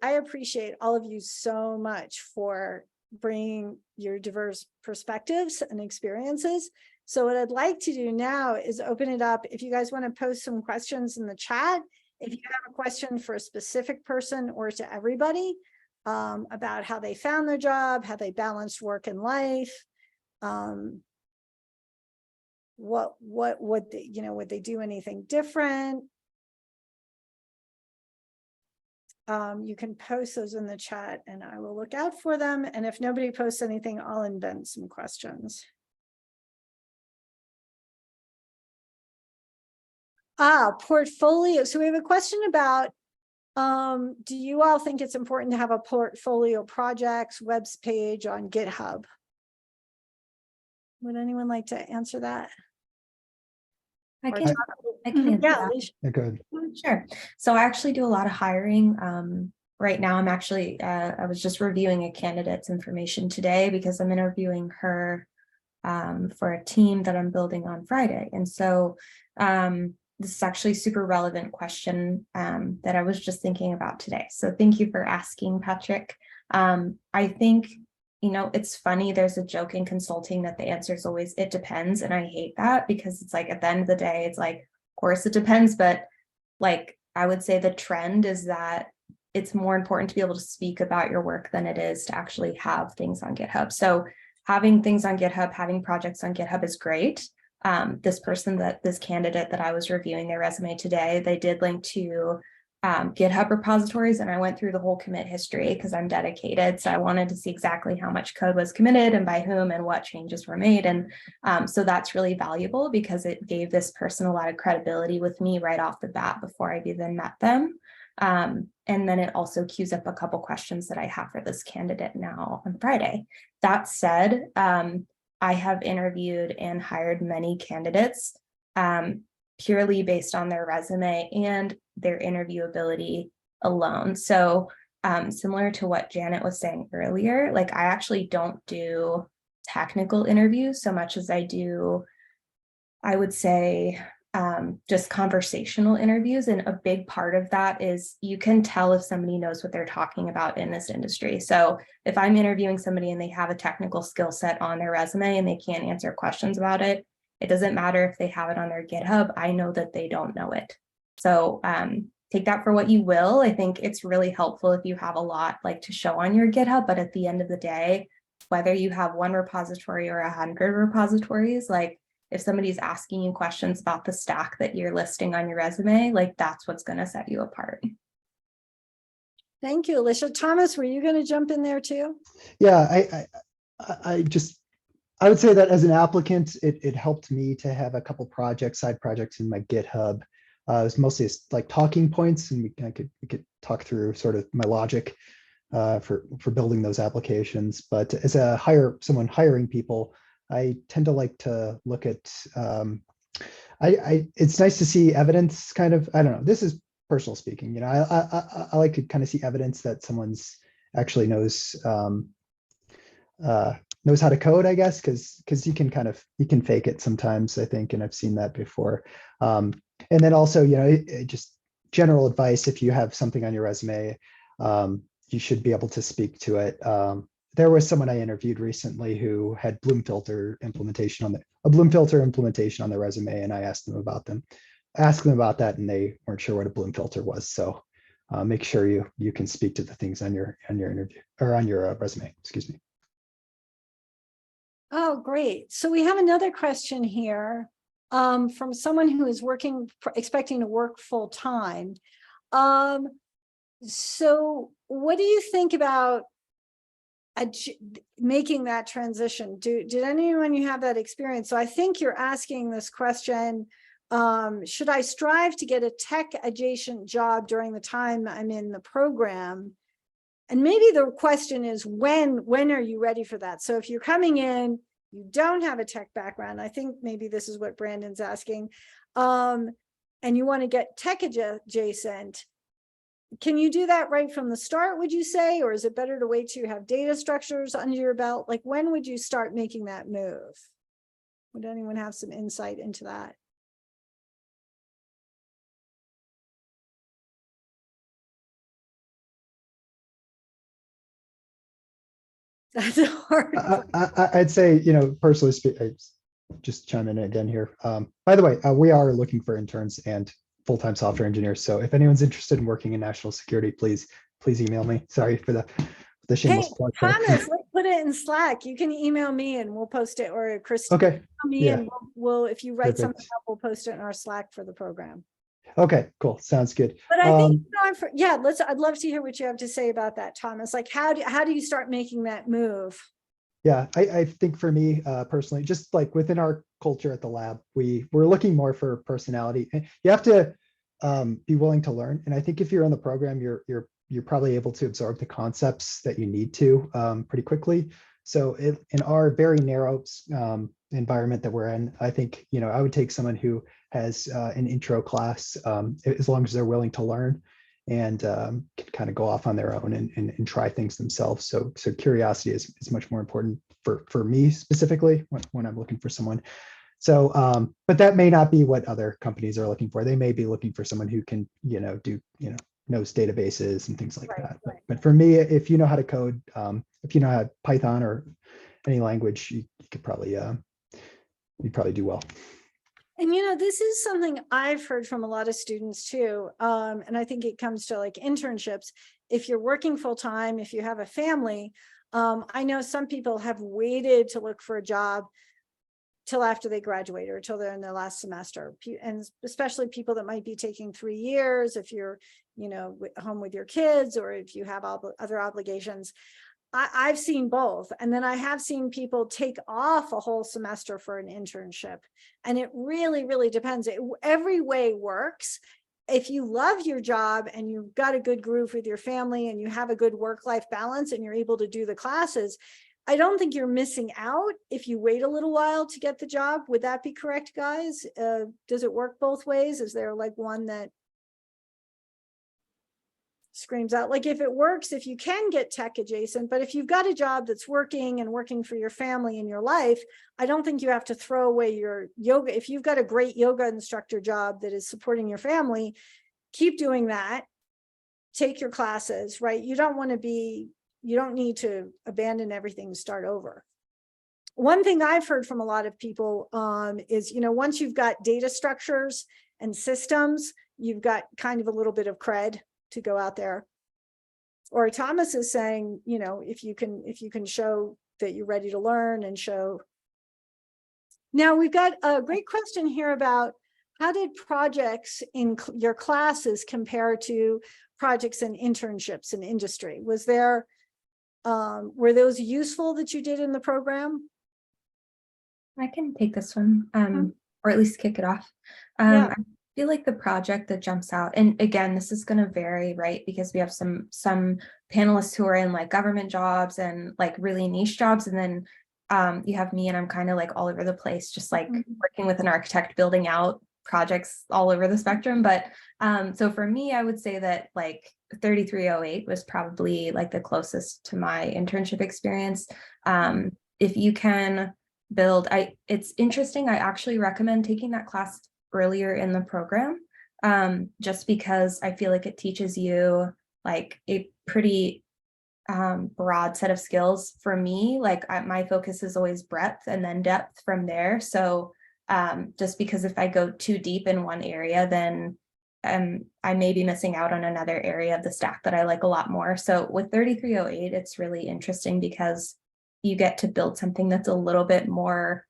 appreciate all of you so much for bringing your diverse perspectives and experiences. So what I'd like to do now is open it up. If you guys want to post some questions in the chat, if you have a question for a specific person or to everybody about how they found their job, how they balanced work and life, would they do anything different? You can post those in the chat and I will look out for them. And if nobody posts anything, I'll invent some questions. Portfolio. So we have a question about, do you all think it's important to have a portfolio projects webs page on GitHub? Would anyone like to answer that? I can answer that. Yeah, good. Sure. So I actually do a lot of hiring. Right now, I'm actually, I was just reviewing a candidate's information today because I'm interviewing her for a team that I'm building on Friday. And so this is actually a super relevant question that I was just thinking about today. So thank you for asking, Patrick. I think it's funny, there's a joke in consulting that the answer is always, it depends. And I hate that because it's like, at the end of the day, it's like, of course it depends, but like, I would say the trend is that it's more important to be able to speak about your work than it is to actually have things on GitHub. So having things on GitHub, having projects on GitHub is great. This candidate that I was reviewing their resume today, they did link to GitHub repositories, and I went through the whole commit history because I'm dedicated. So I wanted to see exactly how much code was committed and by whom and what changes were made. And so that's really valuable because it gave this person a lot of credibility with me right off the bat before I've even met them. And then it also queues up a couple questions that I have for this candidate now on Friday. That said, I have interviewed and hired many candidates purely based on their resume and their interviewability alone. So similar to what Janet was saying earlier, like I actually don't do technical interviews so much as I do, I would say, just conversational interviews. And a big part of that is you can tell if somebody knows what they're talking about in this industry. So if I'm interviewing somebody and they have a technical skill set on their resume and they can't answer questions about it, it doesn't matter if they have it on their GitHub. I know that they don't know it. So take that for what you will. I think it's really helpful if you have a lot like to show on your GitHub, but at the end of the day, whether you have one repository or 100 repositories, like if somebody's asking you questions about the stack that you're listing on your resume, like that's what's going to set you apart. Thank you, Alicia. Thomas, were you going to jump in there too? Yeah, I would say that as an applicant, it helped me to have a couple side projects in my GitHub. It was mostly like talking points, and we could talk through sort of my logic for building those applications. But as someone hiring people, I tend to like to look at. It's nice to see evidence. Kind of, I don't know. This is personal speaking. I like to kind of see evidence that someone's actually knows how to code, I guess, because you can fake it sometimes, I think, and I've seen that before. And then also, just general advice, if you have something on your resume, you should be able to speak to it. There was someone I interviewed recently who had Bloom filter implementation on their resume, and I asked them about that, and they weren't sure what a Bloom filter was. So make sure you can speak to the things on your interview or on your resume. Excuse me. Oh, great. So we have another question here from someone who is expecting to work full time. So what do you think about making that transition? Did anyone you have that experience? So I think you're asking this question, should I strive to get a tech adjacent job during the time I'm in the program? And maybe the question is, when are you ready for that? So if you're coming in, you don't have a tech background, I think maybe this is what Brandon's asking, and you want to get tech adjacent, can you do that right from the start, would you say? Or is it better to wait till you have data structures under your belt? Like, when would you start making that move? Would anyone have some insight into that? That's hard. I'd say, personally speaking, just chime in again here. By the way, we are looking for interns and full-time software engineers. So if anyone's interested in working in national security, please email me. Sorry for the shameless plug. Thomas, let's put it in Slack. You can email me and we'll post it, or Christine, okay. email me, Yeah. and we'll if you write Perfect. something up, we'll post it in our Slack for the program. Okay, cool. Sounds good. But I think I'd love to hear what you have to say about that, Thomas. Like, how do you start making that move? Yeah, I think for me personally, just like within our culture at the lab, we're looking more for personality. You have to be willing to learn, and I think if you're in the program, you're probably able to absorb the concepts that you need to pretty quickly. So in our very narrow environment that we're in, I think I would take someone who has an intro class, as long as they're willing to learn and can kind of go off on their own and try things themselves. So curiosity is much more important for me specifically when I'm looking for someone. So, but that may not be what other companies are looking for. They may be looking for someone who can, knows databases and things like that. But for me, if you know how to code, if you know how Python or any language, you could probably you'd probably do well. And this is something I've heard from a lot of students too. And I think it comes to like internships. If you're working full time, if you have a family, I know some people have waited to look for a job till after they graduate or till they're in their last semester. And especially people that might be taking 3 years, if you're, home with your kids, or if you have other obligations. I've seen both. And then I have seen people take off a whole semester for an internship. And it really, really depends. Every way works. If you love your job and you've got a good groove with your family and you have a good work-life balance and you're able to do the classes, I don't think you're missing out if you wait a little while to get the job. Would that be correct, guys? Does it work both ways? Is there like one that screams out? Like if it works, if you can get tech adjacent, but if you've got a job that's working and working for your family and your life, I don't think you have to throw away your yoga. If you've got a great yoga instructor job that is supporting your family, keep doing that. Take your classes, right? You don't need to abandon everything to start over. One thing I've heard from a lot of people is, once you've got data structures and systems, you've got kind of a little bit of cred to go out there. Or Thomas is saying, if you can show that you're ready to learn and show. Now we've got a great question here about how did projects in your classes compare to projects and internships in industry? Was there, were those useful that you did in the program? I can take this one, or at least kick it off. Yeah. I feel like the project that jumps out, and again, this is going to vary, right? Because we have some panelists who are in like government jobs and like really niche jobs, and then you have me, and I'm kind of like all over the place, just like working with an architect, building out projects all over the spectrum. But so for me, I would say that like 3308 was probably like the closest to my internship experience. If you can build, it's interesting. I actually recommend taking that class earlier in the program, just because I feel like it teaches you like a pretty broad set of skills. For me, like my focus is always breadth and then depth from there. So just because if I go too deep in one area, then I may be missing out on another area of the stack that I like a lot more. So with 3308, it's really interesting because you get to build something that's a little bit more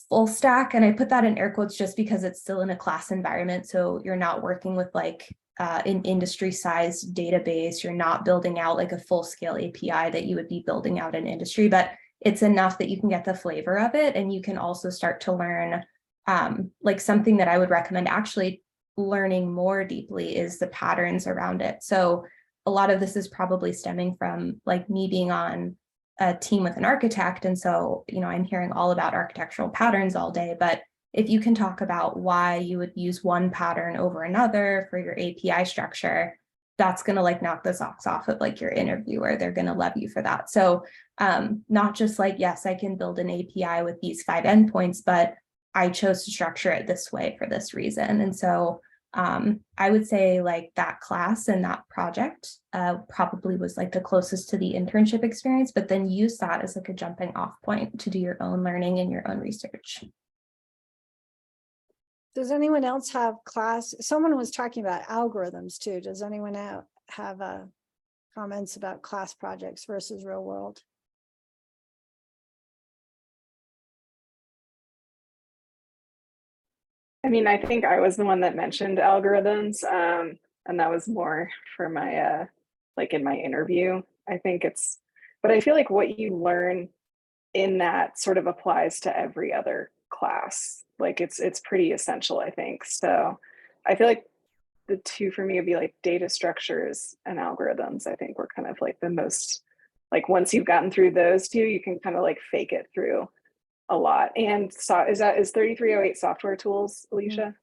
full stack. And I put that in air quotes just because it's still in a class environment. So you're not working with like an industry sized database. You're not building out like a full scale API that you would be building out in industry, but it's enough that you can get the flavor of it. And you can also start to learn like something that I would recommend actually learning more deeply is the patterns around it. So a lot of this is probably stemming from like me being on a team with an architect. And so, I'm hearing all about architectural patterns all day, but if you can talk about why you would use one pattern over another for your API structure, that's going to like knock the socks off of like your interviewer. They're going to love you for that. So not just like, yes, I can build an API with these 5 endpoints, but I chose to structure it this way for this reason. And so I would say like that class and that project probably was like the closest to the internship experience, but then use that as like a jumping off point to do your own learning and your own research. Does anyone else have class? Someone was talking about algorithms too. Does anyone have comments about class projects versus real world? I mean, I think I was the one that mentioned algorithms, and that was more for my like in my interview. I think but I feel like what you learn in that sort of applies to every other class. Like it's pretty essential, I think. So I feel like the two for me would be like data structures and algorithms. I think we're kind of like the most, like once you've gotten through those two, you can kind of like fake it through a lot. And so is 3308 software tools, Alicia?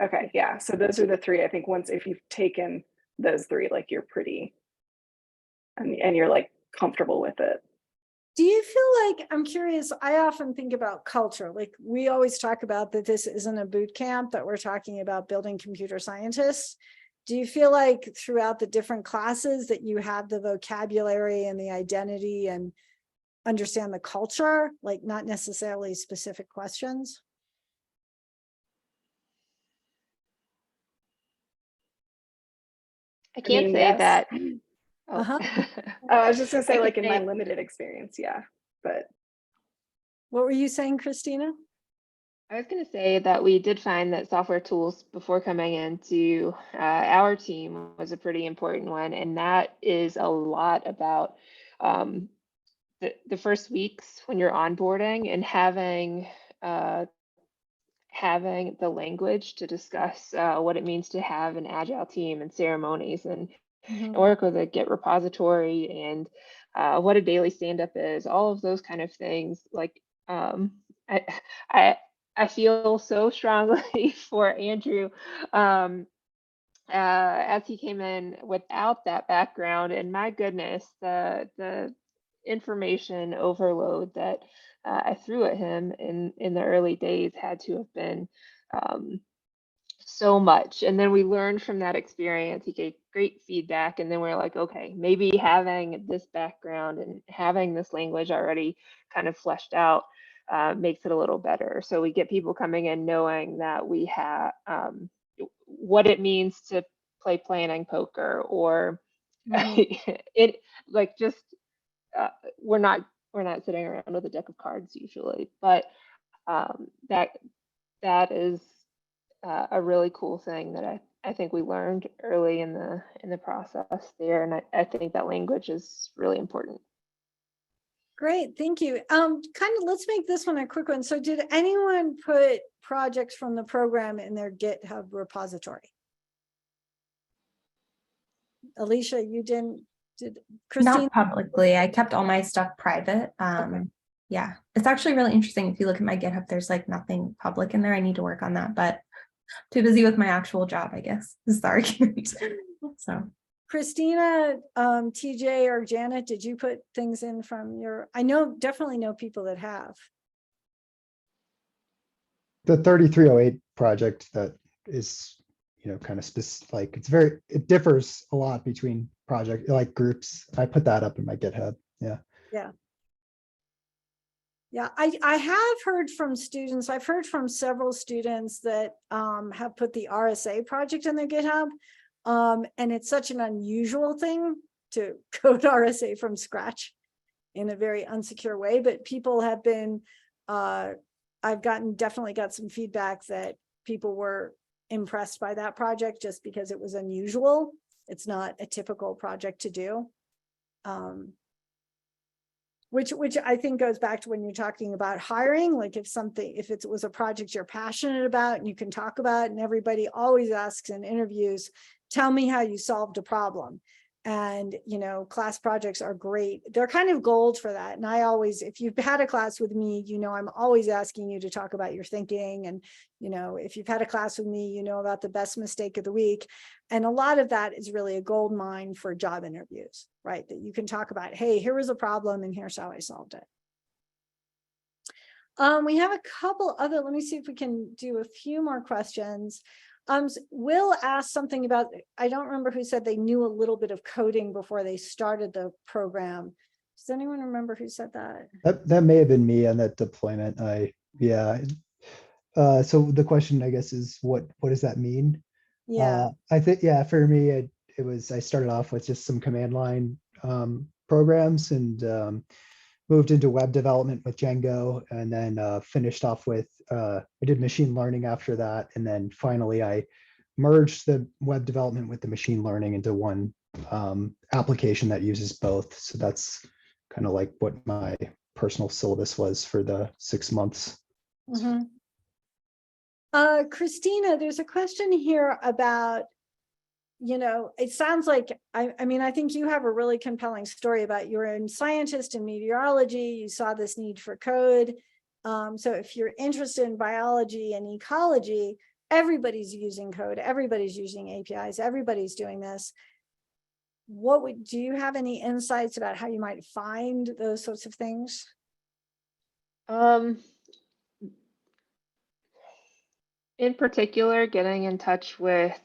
Okay, yeah. So those are the three. I think if you've taken those three, like you're pretty, and you're like comfortable with it. Do you feel like, I'm curious, I often think about culture. Like we always talk about that this isn't a boot camp, that we're talking about building computer scientists. do you feel like throughout the different classes that you have the vocabulary and the identity and understand the culture, like not necessarily specific questions? I can't mean, say yes. that. Oh. Uh-huh. I was just gonna say, I like could in my say- limited experience, yeah. But What were you saying, Christina? I was going to say that we did find that software tools before coming into our team was a pretty important one. And that is a lot about the first weeks when you're onboarding and having the language to discuss what it means to have an agile team and ceremonies and work with a Git repository and what a daily stand-up is, all of those kind of things. Like I, I I feel so strongly for Andrew as he came in without that background, and my goodness, the information overload that I threw at him in the early days had to have been so much. And then we learned from that experience. He gave great feedback, and then we're like, okay, maybe having this background and having this language already kind of fleshed out makes it a little better. So we get people coming in knowing that we have what it means to play planning poker, or it like just we're not sitting around with a deck of cards usually, but that is a really cool thing that I think we learned early in the process there, and I think that language is really important. Great, thank you. Kind of, let's make this one a quick one. So did anyone put projects from the program in their GitHub repository? Alicia, you didn't, did Christine? Not publicly. I kept all my stuff private. Yeah, it's actually really interesting. If you look at my GitHub, there's like nothing public in there. I need to work on that, but too busy with my actual job, I guess, is the argument. So Christina, TJ, or Janet, did you put things in from your, I definitely know people that have. The 3308 project that is, kind of specific, like it differs a lot between project, like groups. I put that up in my GitHub. Yeah. Yeah, I have heard from students, I've heard from several students that have put the RSA project in their GitHub. And it's such an unusual thing to code RSA from scratch in a very unsecure way, but people have been, I've definitely got some feedback that people were impressed by that project just because it was unusual. It's not a typical project to do. Which I think goes back to when you're talking about hiring, like if it was a project you're passionate about and you can talk about, and everybody always asks in interviews, tell me how you solved a problem. And, class projects are great. They're kind of gold for that. And I always, if you've had a class with me, I'm always asking you to talk about your thinking. And, if you've had a class with me, about the best mistake of the week. And a lot of that is really a gold mine for job interviews, right? That you can talk about, hey, here was a problem and here's how I solved it. We have a couple other, let me see if we can do a few more questions. Will asked something about, I don't remember who said they knew a little bit of coding before they started the program. Does anyone remember who said that? That may have been me on that deployment. So the question, I guess, is what does that mean? Yeah. I think, for me, I started off with just some command line programs and moved into web development with Django, and then finished off with, I did machine learning after that. And then finally, I merged the web development with the machine learning into one application that uses both. So that's kind of like what my personal syllabus was for the 6 months. Christina, there's a question here about, it sounds like, I think you have a really compelling story about you're a scientist in meteorology, you saw this need for code. So if you're interested in biology and ecology, everybody's using code, everybody's using APIs, everybody's doing this. Do you have any insights about how you might find those sorts of things? In particular, getting in touch with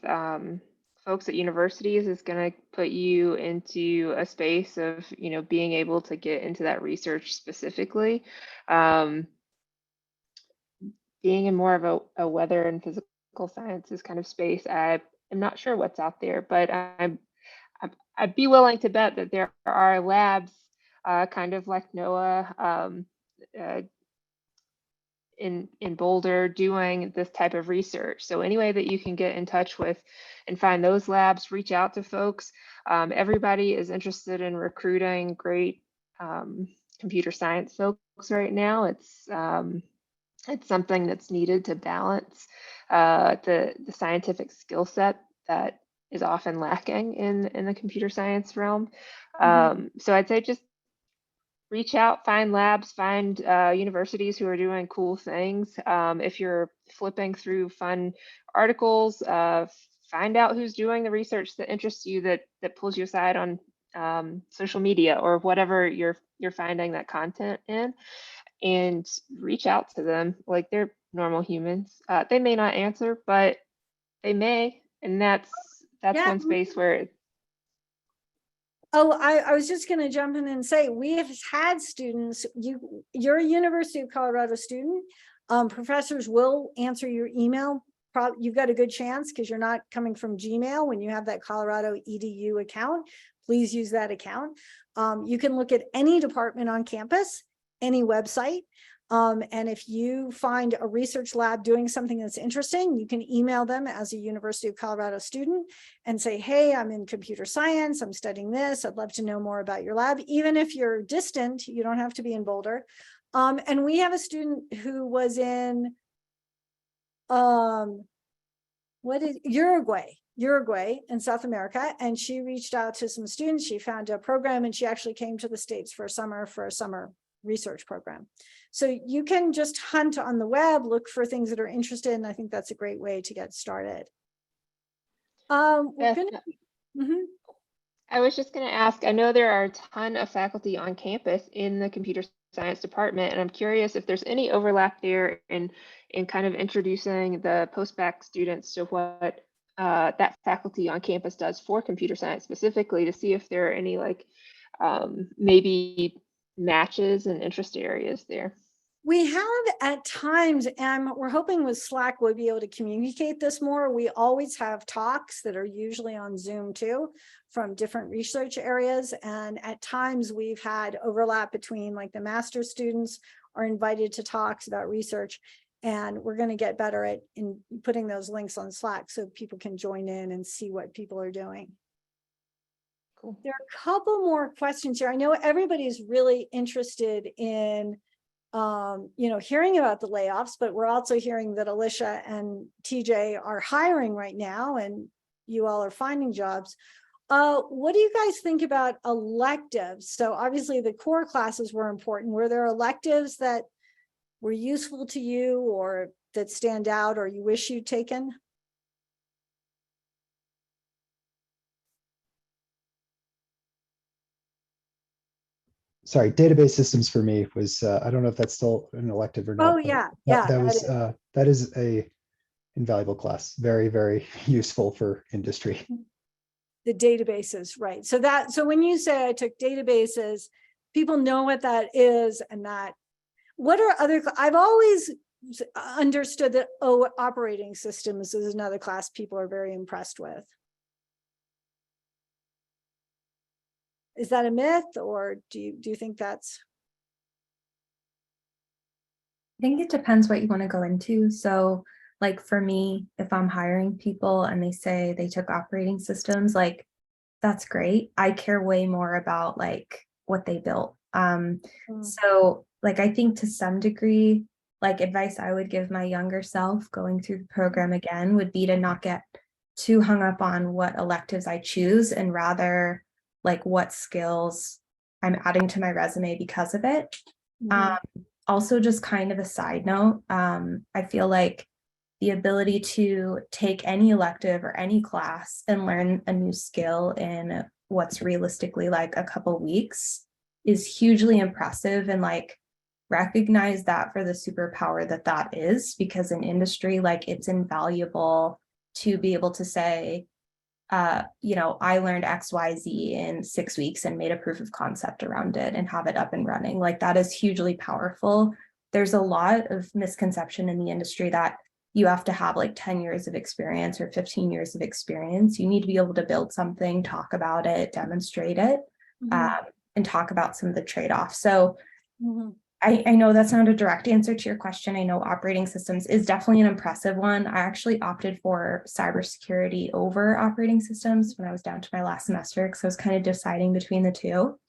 folks at universities is going to put you into a space of, you know, being able to get into that research specifically. Being in more of a weather and physical sciences kind of space, I'm not sure what's out there, but I'd be willing to bet that there are labs kind of like NOAA in Boulder doing this type of research. So any way that you can get in touch with and find those labs, reach out to folks. Everybody is interested in recruiting great computer science folks right now. It's something that's needed to balance the scientific skill set that is often lacking in the computer science realm. So I'd say just reach out, find labs, find universities who are doing cool things. If you're flipping through fun articles, find out who's doing the research that interests you, that pulls you aside on social media or whatever you're finding that content in, and reach out to them like they're normal humans. They may not answer, but they may, and that's Yeah. one space where Oh, I was just going to jump in and say, we have had students, you're a University of Colorado student. Professors will answer your email. You've got a good chance because you're not coming from Gmail when you have that Colorado EDU account. Please use that account. You can look at any department on campus, any website. And if you find a research lab doing something that's interesting, you can email them as a University of Colorado student and say, hey, I'm in computer science, I'm studying this, I'd love to know more about your lab. Even if you're distant, you don't have to be in Boulder. And we have a student who was in Uruguay in South America, and she reached out to some students. She found a program and she actually came to the States for a summer research program. So you can just hunt on the web, look for things that are interested, and I think that's a great way to get started. I was just going to ask, I know there are a ton of faculty on campus in the computer science department, and I'm curious if there's any overlap there in kind of introducing the post-bac students to what that faculty on campus does for computer science specifically, to see if there are any like maybe matches and interest areas there. We have at times, and we're hoping with Slack we'll be able to communicate this more. We always have talks that are usually on Zoom too, from different research areas. And at times we've had overlap between, like, the master's students are invited to talks about research. And we're going to get better at putting those links on Slack so people can join in and see what people are doing. Cool. There are a couple more questions here. I know everybody's really interested in hearing about the layoffs, but we're also hearing that Alicia and TJ are hiring right now and you all are finding jobs. What do you guys think about electives? So obviously the core classes were important. Were there electives that were useful to you or that stand out or you wish you'd taken? Sorry, database systems for me was, I don't know if that's still an elective or not. Oh, yeah. Yeah. That is a invaluable class. Very, very useful for industry. The databases, right. So when you say I took databases, people know what that is, and that, what are other, I've always understood that operating systems is another class people are very impressed with. Is that a myth, or do you think that's? I think it depends what you want to go into. So like for me, if I'm hiring people and they say they took operating systems, like that's great. I care way more about like what they built. So like I think to some degree, like advice I would give my younger self going through the program again would be to not get too hung up on what electives I choose, and rather like what skills I'm adding to my resume because of it. Also, just kind of a side note, I feel like the ability to take any elective or any class and learn a new skill in what's realistically like a couple weeks is hugely impressive, and like recognize that for the superpower that is, because in industry, like it's invaluable to be able to say, I learned XYZ in 6 weeks and made a proof of concept around it and have it up and running. Like that is hugely powerful. There's a lot of misconception in the industry that you have to have like 10 years of experience or 15 years of experience. You need to be able to build something, talk about it, demonstrate it, and talk about some of the trade-offs. So I know that's not a direct answer to your question. I know operating systems is definitely an impressive one. I actually opted for cybersecurity over operating systems when I was down to my last semester because I was kind of deciding between the two.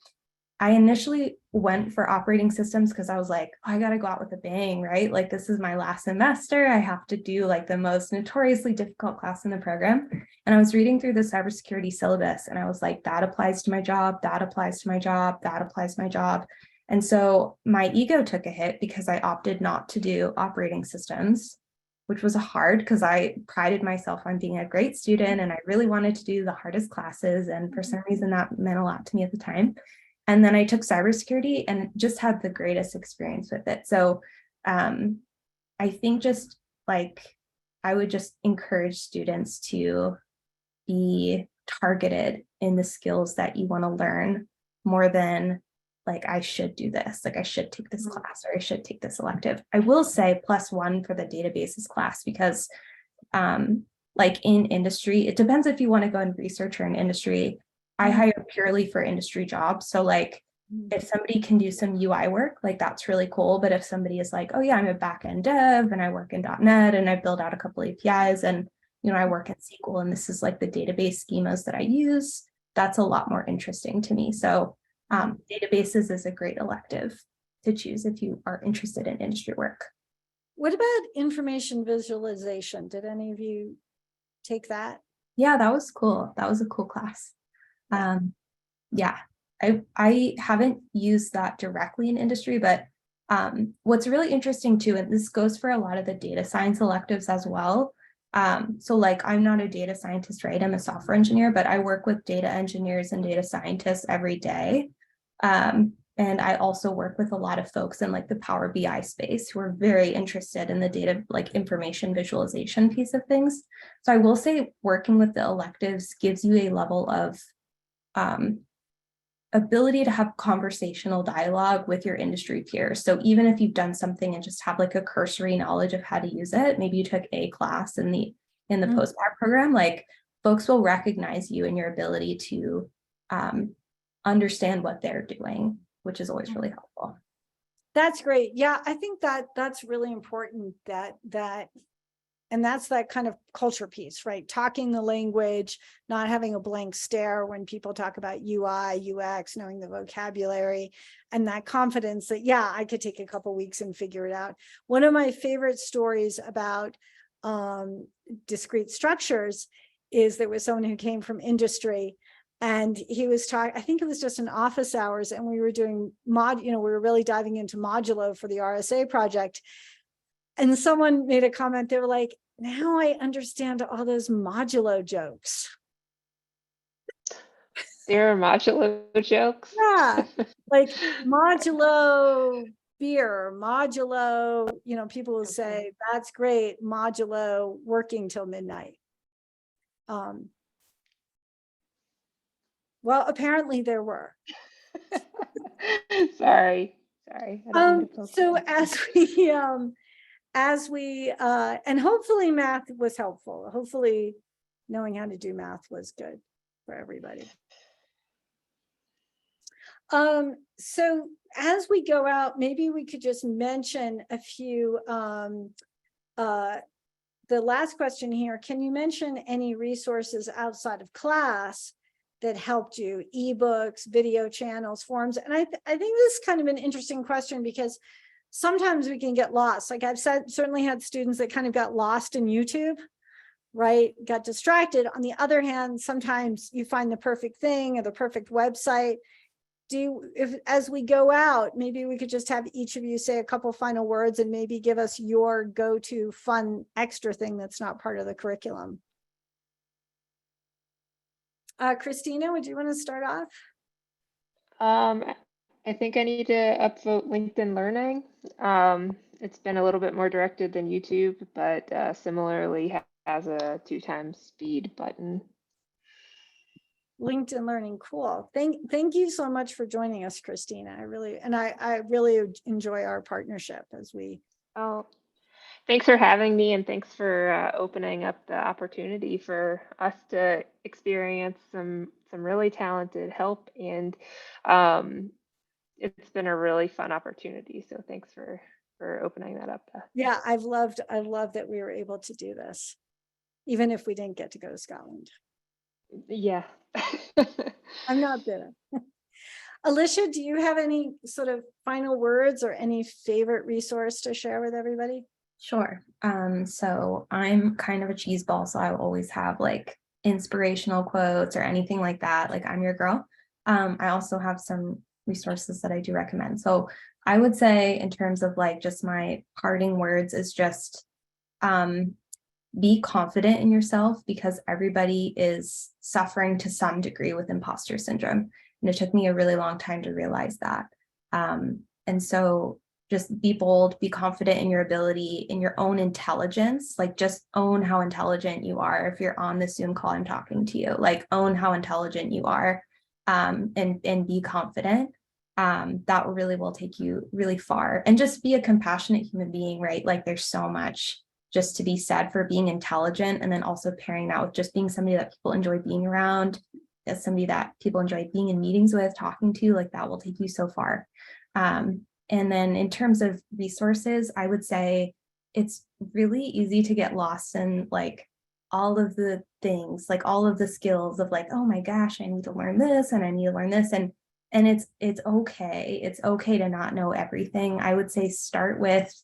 I initially went for operating systems because I was like, oh, I got to go out with a bang, right? Like this is my last semester. I have to do like the most notoriously difficult class in the program. And I was reading through the cybersecurity syllabus and I was like, that applies to my job, that applies to my job, that applies to my job. And so my ego took a hit because I opted not to do operating systems, which was hard because I prided myself on being a great student and I really wanted to do the hardest classes. And for some reason that meant a lot to me at the time. And then I took cybersecurity and just had the greatest experience with it. So I think just like I would just encourage students to be targeted in the skills that you want to learn more than like I should do this, like I should take this class or I should take this elective. I will say +1 for the databases class because like in industry, it depends if you want to go in research or in industry. I hire purely for industry jobs. So like if somebody can do some UI work, like that's really cool. But if somebody is like, oh yeah, I'm a backend dev and I work in .NET and I build out a couple APIs and I work in SQL and this is like the database schemas that I use, that's a lot more interesting to me. So databases is a great elective to choose if you are interested in industry work. What about information visualization? Did any of you take that? Yeah, that was cool. That was a cool class. Yeah, I haven't used that directly in industry, but what's really interesting too, and this goes for a lot of the data science electives as well. So like I'm not a data scientist, right? I'm a software engineer, but I work with data engineers and data scientists every day. And I also work with a lot of folks in like the Power BI space who are very interested in the data, like information visualization piece of things. So I will say working with the electives gives you a level of ability to have conversational dialogue with your industry peers. So even if you've done something and just have like a cursory knowledge of how to use it, maybe you took a class in the post-bac program, like folks will recognize you and your ability to understand what they're doing, which is always really helpful. That's great. Yeah, I think that's really important and that's that kind of culture piece, right? Talking the language, not having a blank stare when people talk about UI, UX, knowing the vocabulary, and that confidence that, yeah, I could take a couple weeks and figure it out. One of my favorite stories about discrete structures is there was someone who came from industry and he was talking, I think it was just in office hours, and we were doing we were really diving into modulo for the RSA project. And someone made a comment, they were like, now I understand all those modulo jokes. There are modulo jokes. Yeah, like modulo beer, modulo, people will say, that's great, modulo working till midnight. Well, apparently there were. Sorry. I don't mean to poke So fun. as we and hopefully math was helpful. Hopefully knowing how to do math was good for everybody. So as we go out, maybe we could just mention a few the last question here, can you mention any resources outside of class that helped you? Ebooks, video channels, forums? And I think this is kind of an interesting question because sometimes we can get lost. Like I've certainly had students that kind of got lost in YouTube, right? Got distracted. On the other hand, sometimes you find the perfect thing or the perfect website. As we go out, maybe we could just have each of you say a couple final words and maybe give us your go-to fun extra thing that's not part of the curriculum. Christina, would you want to start off? I think I need to upvote LinkedIn Learning. It's been a little bit more directed than YouTube, but similarly has a 2x speed button. LinkedIn Learning. Cool. Thank you so much for joining us, Christina. I really enjoy our partnership as we. Oh, thanks for having me, and thanks for opening up the opportunity for us to experience some really talented help. And it's been a really fun opportunity. So thanks for opening that up, Beth. Yeah, I love that we were able to do this, even if we didn't get to go to Scotland. Yeah. I'm not bitter. Alicia, do you have any sort of final words or any favorite resource to share with everybody? Sure. So I'm kind of a cheese ball, so I'll always have like inspirational quotes or anything like that. Like I'm your girl. I also have some resources that I do recommend. So I would say in terms of like just my parting words is just be confident in yourself, because everybody is suffering to some degree with imposter syndrome. And it took me a really long time to realize that. And so just be bold, be confident in your ability, in your own intelligence, like just own how intelligent you are. If you're on the Zoom call, I'm talking to you, like own how intelligent you are, and be confident. That really will take you really far. And just be a compassionate human being, right? Like there's so much just to be said for being intelligent, and then also pairing that with just being somebody that people enjoy being around, as somebody that people enjoy being in meetings with, talking to, like that will take you so far. And then in terms of resources, I would say it's really easy to get lost in like all of the things, like all of the skills of like, oh my gosh, I need to learn this and I need to learn this. And it's okay. It's okay to not know everything. I would say start with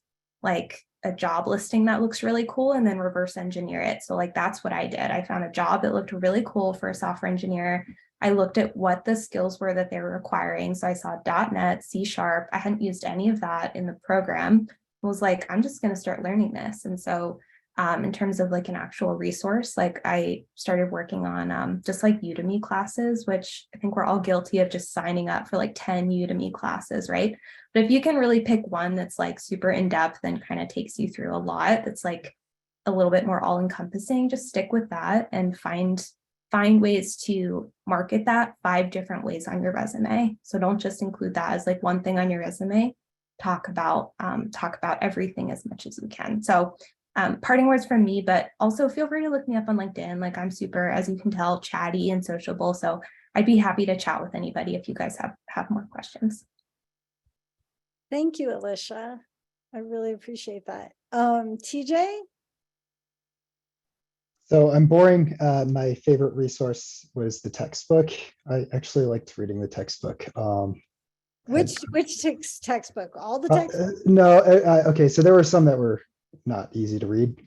like a job listing that looks really cool and then reverse engineer it. So like that's what I did. I found a job that looked really cool for a software engineer. I looked at what the skills were that they were requiring. So I saw .NET, C#. I hadn't used any of that in the program. I was like, I'm just going to start learning this. And so in terms of like an actual resource, like I started working on just like Udemy classes, which I think we're all guilty of just signing up for like 10 Udemy classes, right? But if you can really pick one that's like super in depth and kind of takes you through a lot, that's like a little bit more all encompassing, just stick with that and find ways to market that 5 different ways on your resume. So don't just include that as like one thing on your resume. Talk about everything as much as you can. So parting words from me, but also feel free to look me up on LinkedIn. Like I'm super, as you can tell, chatty and sociable. So I'd be happy to chat with anybody if you guys have more questions. Thank you, Alicia. I really appreciate that. TJ? So I'm boring. My favorite resource was the textbook. I actually liked reading the textbook. Which textbook? All the textbooks? No, okay. So there were some that were not easy to read,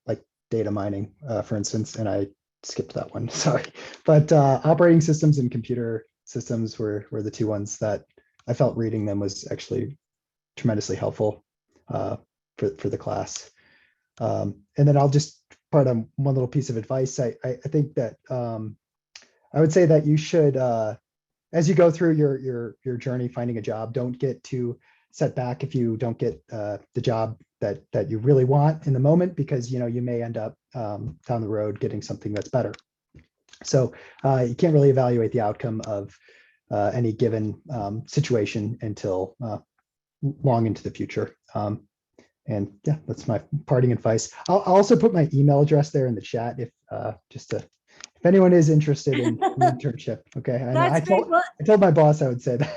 like data mining, for instance, and I skipped that one. Sorry, but operating systems and computer systems were the 2 ones that I felt reading them was actually tremendously helpful for the class. And then I'll just part on one little piece of advice. I think that I would say that you should, as you go through your journey finding a job, don't get too set back if you don't get the job that you really want in the moment, because you may end up down the road getting something that's better. So you can't really evaluate the outcome of any given situation until long into the future. And yeah, that's my parting advice. I'll also put my email address there in the chat if if anyone is interested in an internship. Okay, I told my boss I would say that.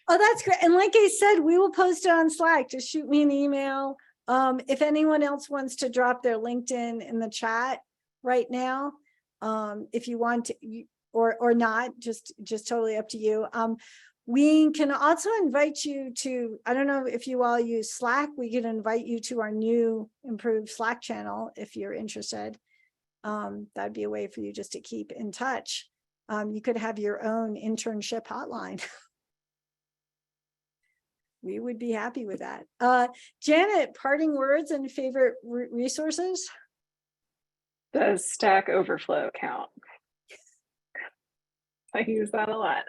Oh, that's great. And like I said, we will post it on Slack. Just shoot me an email. If anyone else wants to drop their LinkedIn in the chat right now, if you want to, or not, just totally up to you. We can also invite you to, I don't know if you all use Slack, we can invite you to our new improved Slack channel if you're interested. That'd be a way for you just to keep in touch. You could have your own internship hotline. We would be happy with that. Janet, parting words and favorite resources? Does Stack Overflow count? I use that a lot.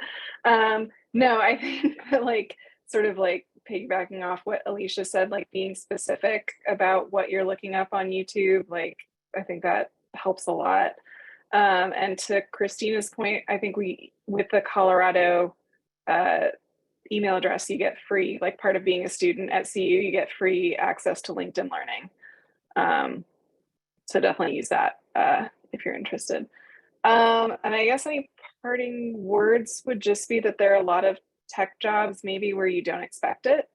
No, I think that like sort of like piggybacking off what Alicia said, like being specific about what you're looking up on YouTube, like I think that helps a lot. And to Christina's point, I think with the Colorado email address, you get free, like part of being a student at CU, you get free access to LinkedIn Learning. So definitely use that if you're interested. And I guess any parting words would just be that there are a lot of tech jobs maybe where you don't expect it.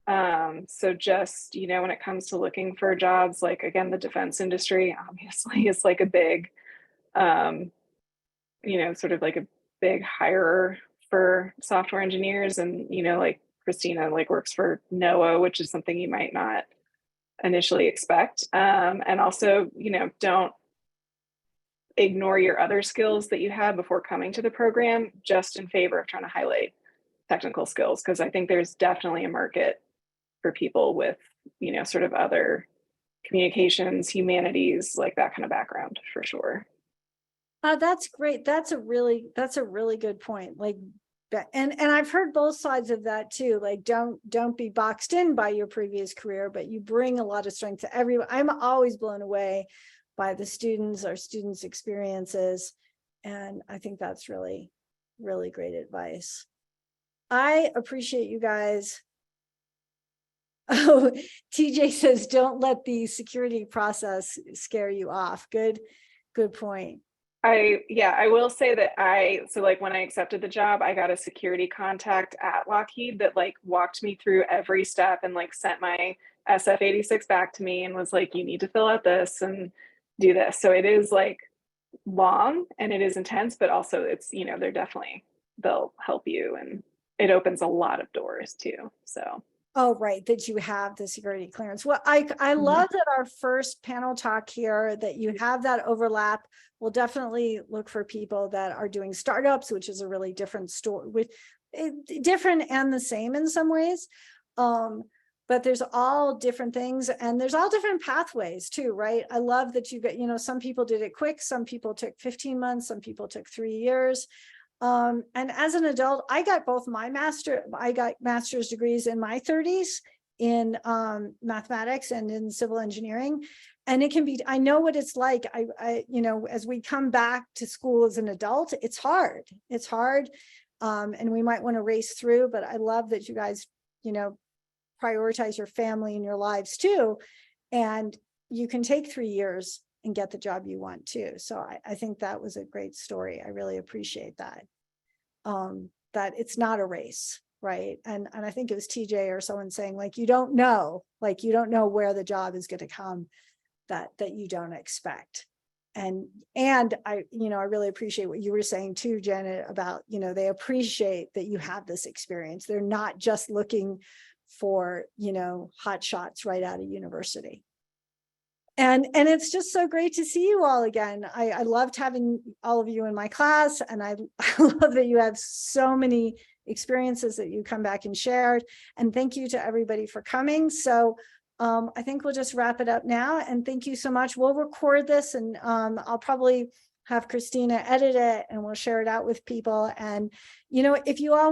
So just, when it comes to looking for jobs, like again, the defense industry obviously is like a big, sort of like a big hirer for software engineers. And, like Christina like works for NOAA, which is something you might not initially expect. And also, don't ignore your other skills that you have before coming to the program, just in favor of trying to highlight technical skills. Because I think there's definitely a market for people with, sort of other communications, humanities, like that kind of background for sure. That's great. That's a really good point. Like, and I've heard both sides of that too. Like, don't be boxed in by your previous career, but you bring a lot of strength to everyone. I'm always blown away by the students, our students' experiences. And I think that's really, really great advice. I appreciate you guys. Oh, TJ says, don't let the security process scare you off. Good point. I will say that so like when I accepted the job, I got a security contact at Lockheed that like walked me through every step and like sent my SF-86 back to me and was like, you need to fill out this and do this. So it is like long and it is intense, but also it's, they'll help you and it opens a lot of doors too. So. Oh, right, that you have the security clearance. Well, I love that our first panel talk here, that you have that overlap. We'll definitely look for people that are doing startups, which is a really different story, with different and the same in some ways. But there's all different things and there's all different pathways too, right? I love that you got, some people did it quick, some people took 15 months, some people took 3 years. And as an adult, I got master's degrees in my 30s in mathematics and in civil engineering. And it can be, I know what it's like. As we come back to school as an adult, it's hard. And we might want to race through, but I love that you guys, prioritize your family and your lives too. And you can take 3 years and get the job you want too. So I think that was a great story. I really appreciate that. That it's not a race, right? And I think it was TJ or someone saying like, you don't know where the job is going to come that you don't expect. And I really appreciate what you were saying too, Janet, about, they appreciate that you have this experience. They're not just looking for, hot shots right out of university. And it's just so great to see you all again. I loved having all of you in my class, and I love that you have so many experiences that you come back and shared. And thank you to everybody for coming. So I think we'll just wrap it up now. And thank you so much. We'll record this, and I'll probably have Christina edit it, and we'll share it out with people. And if you all want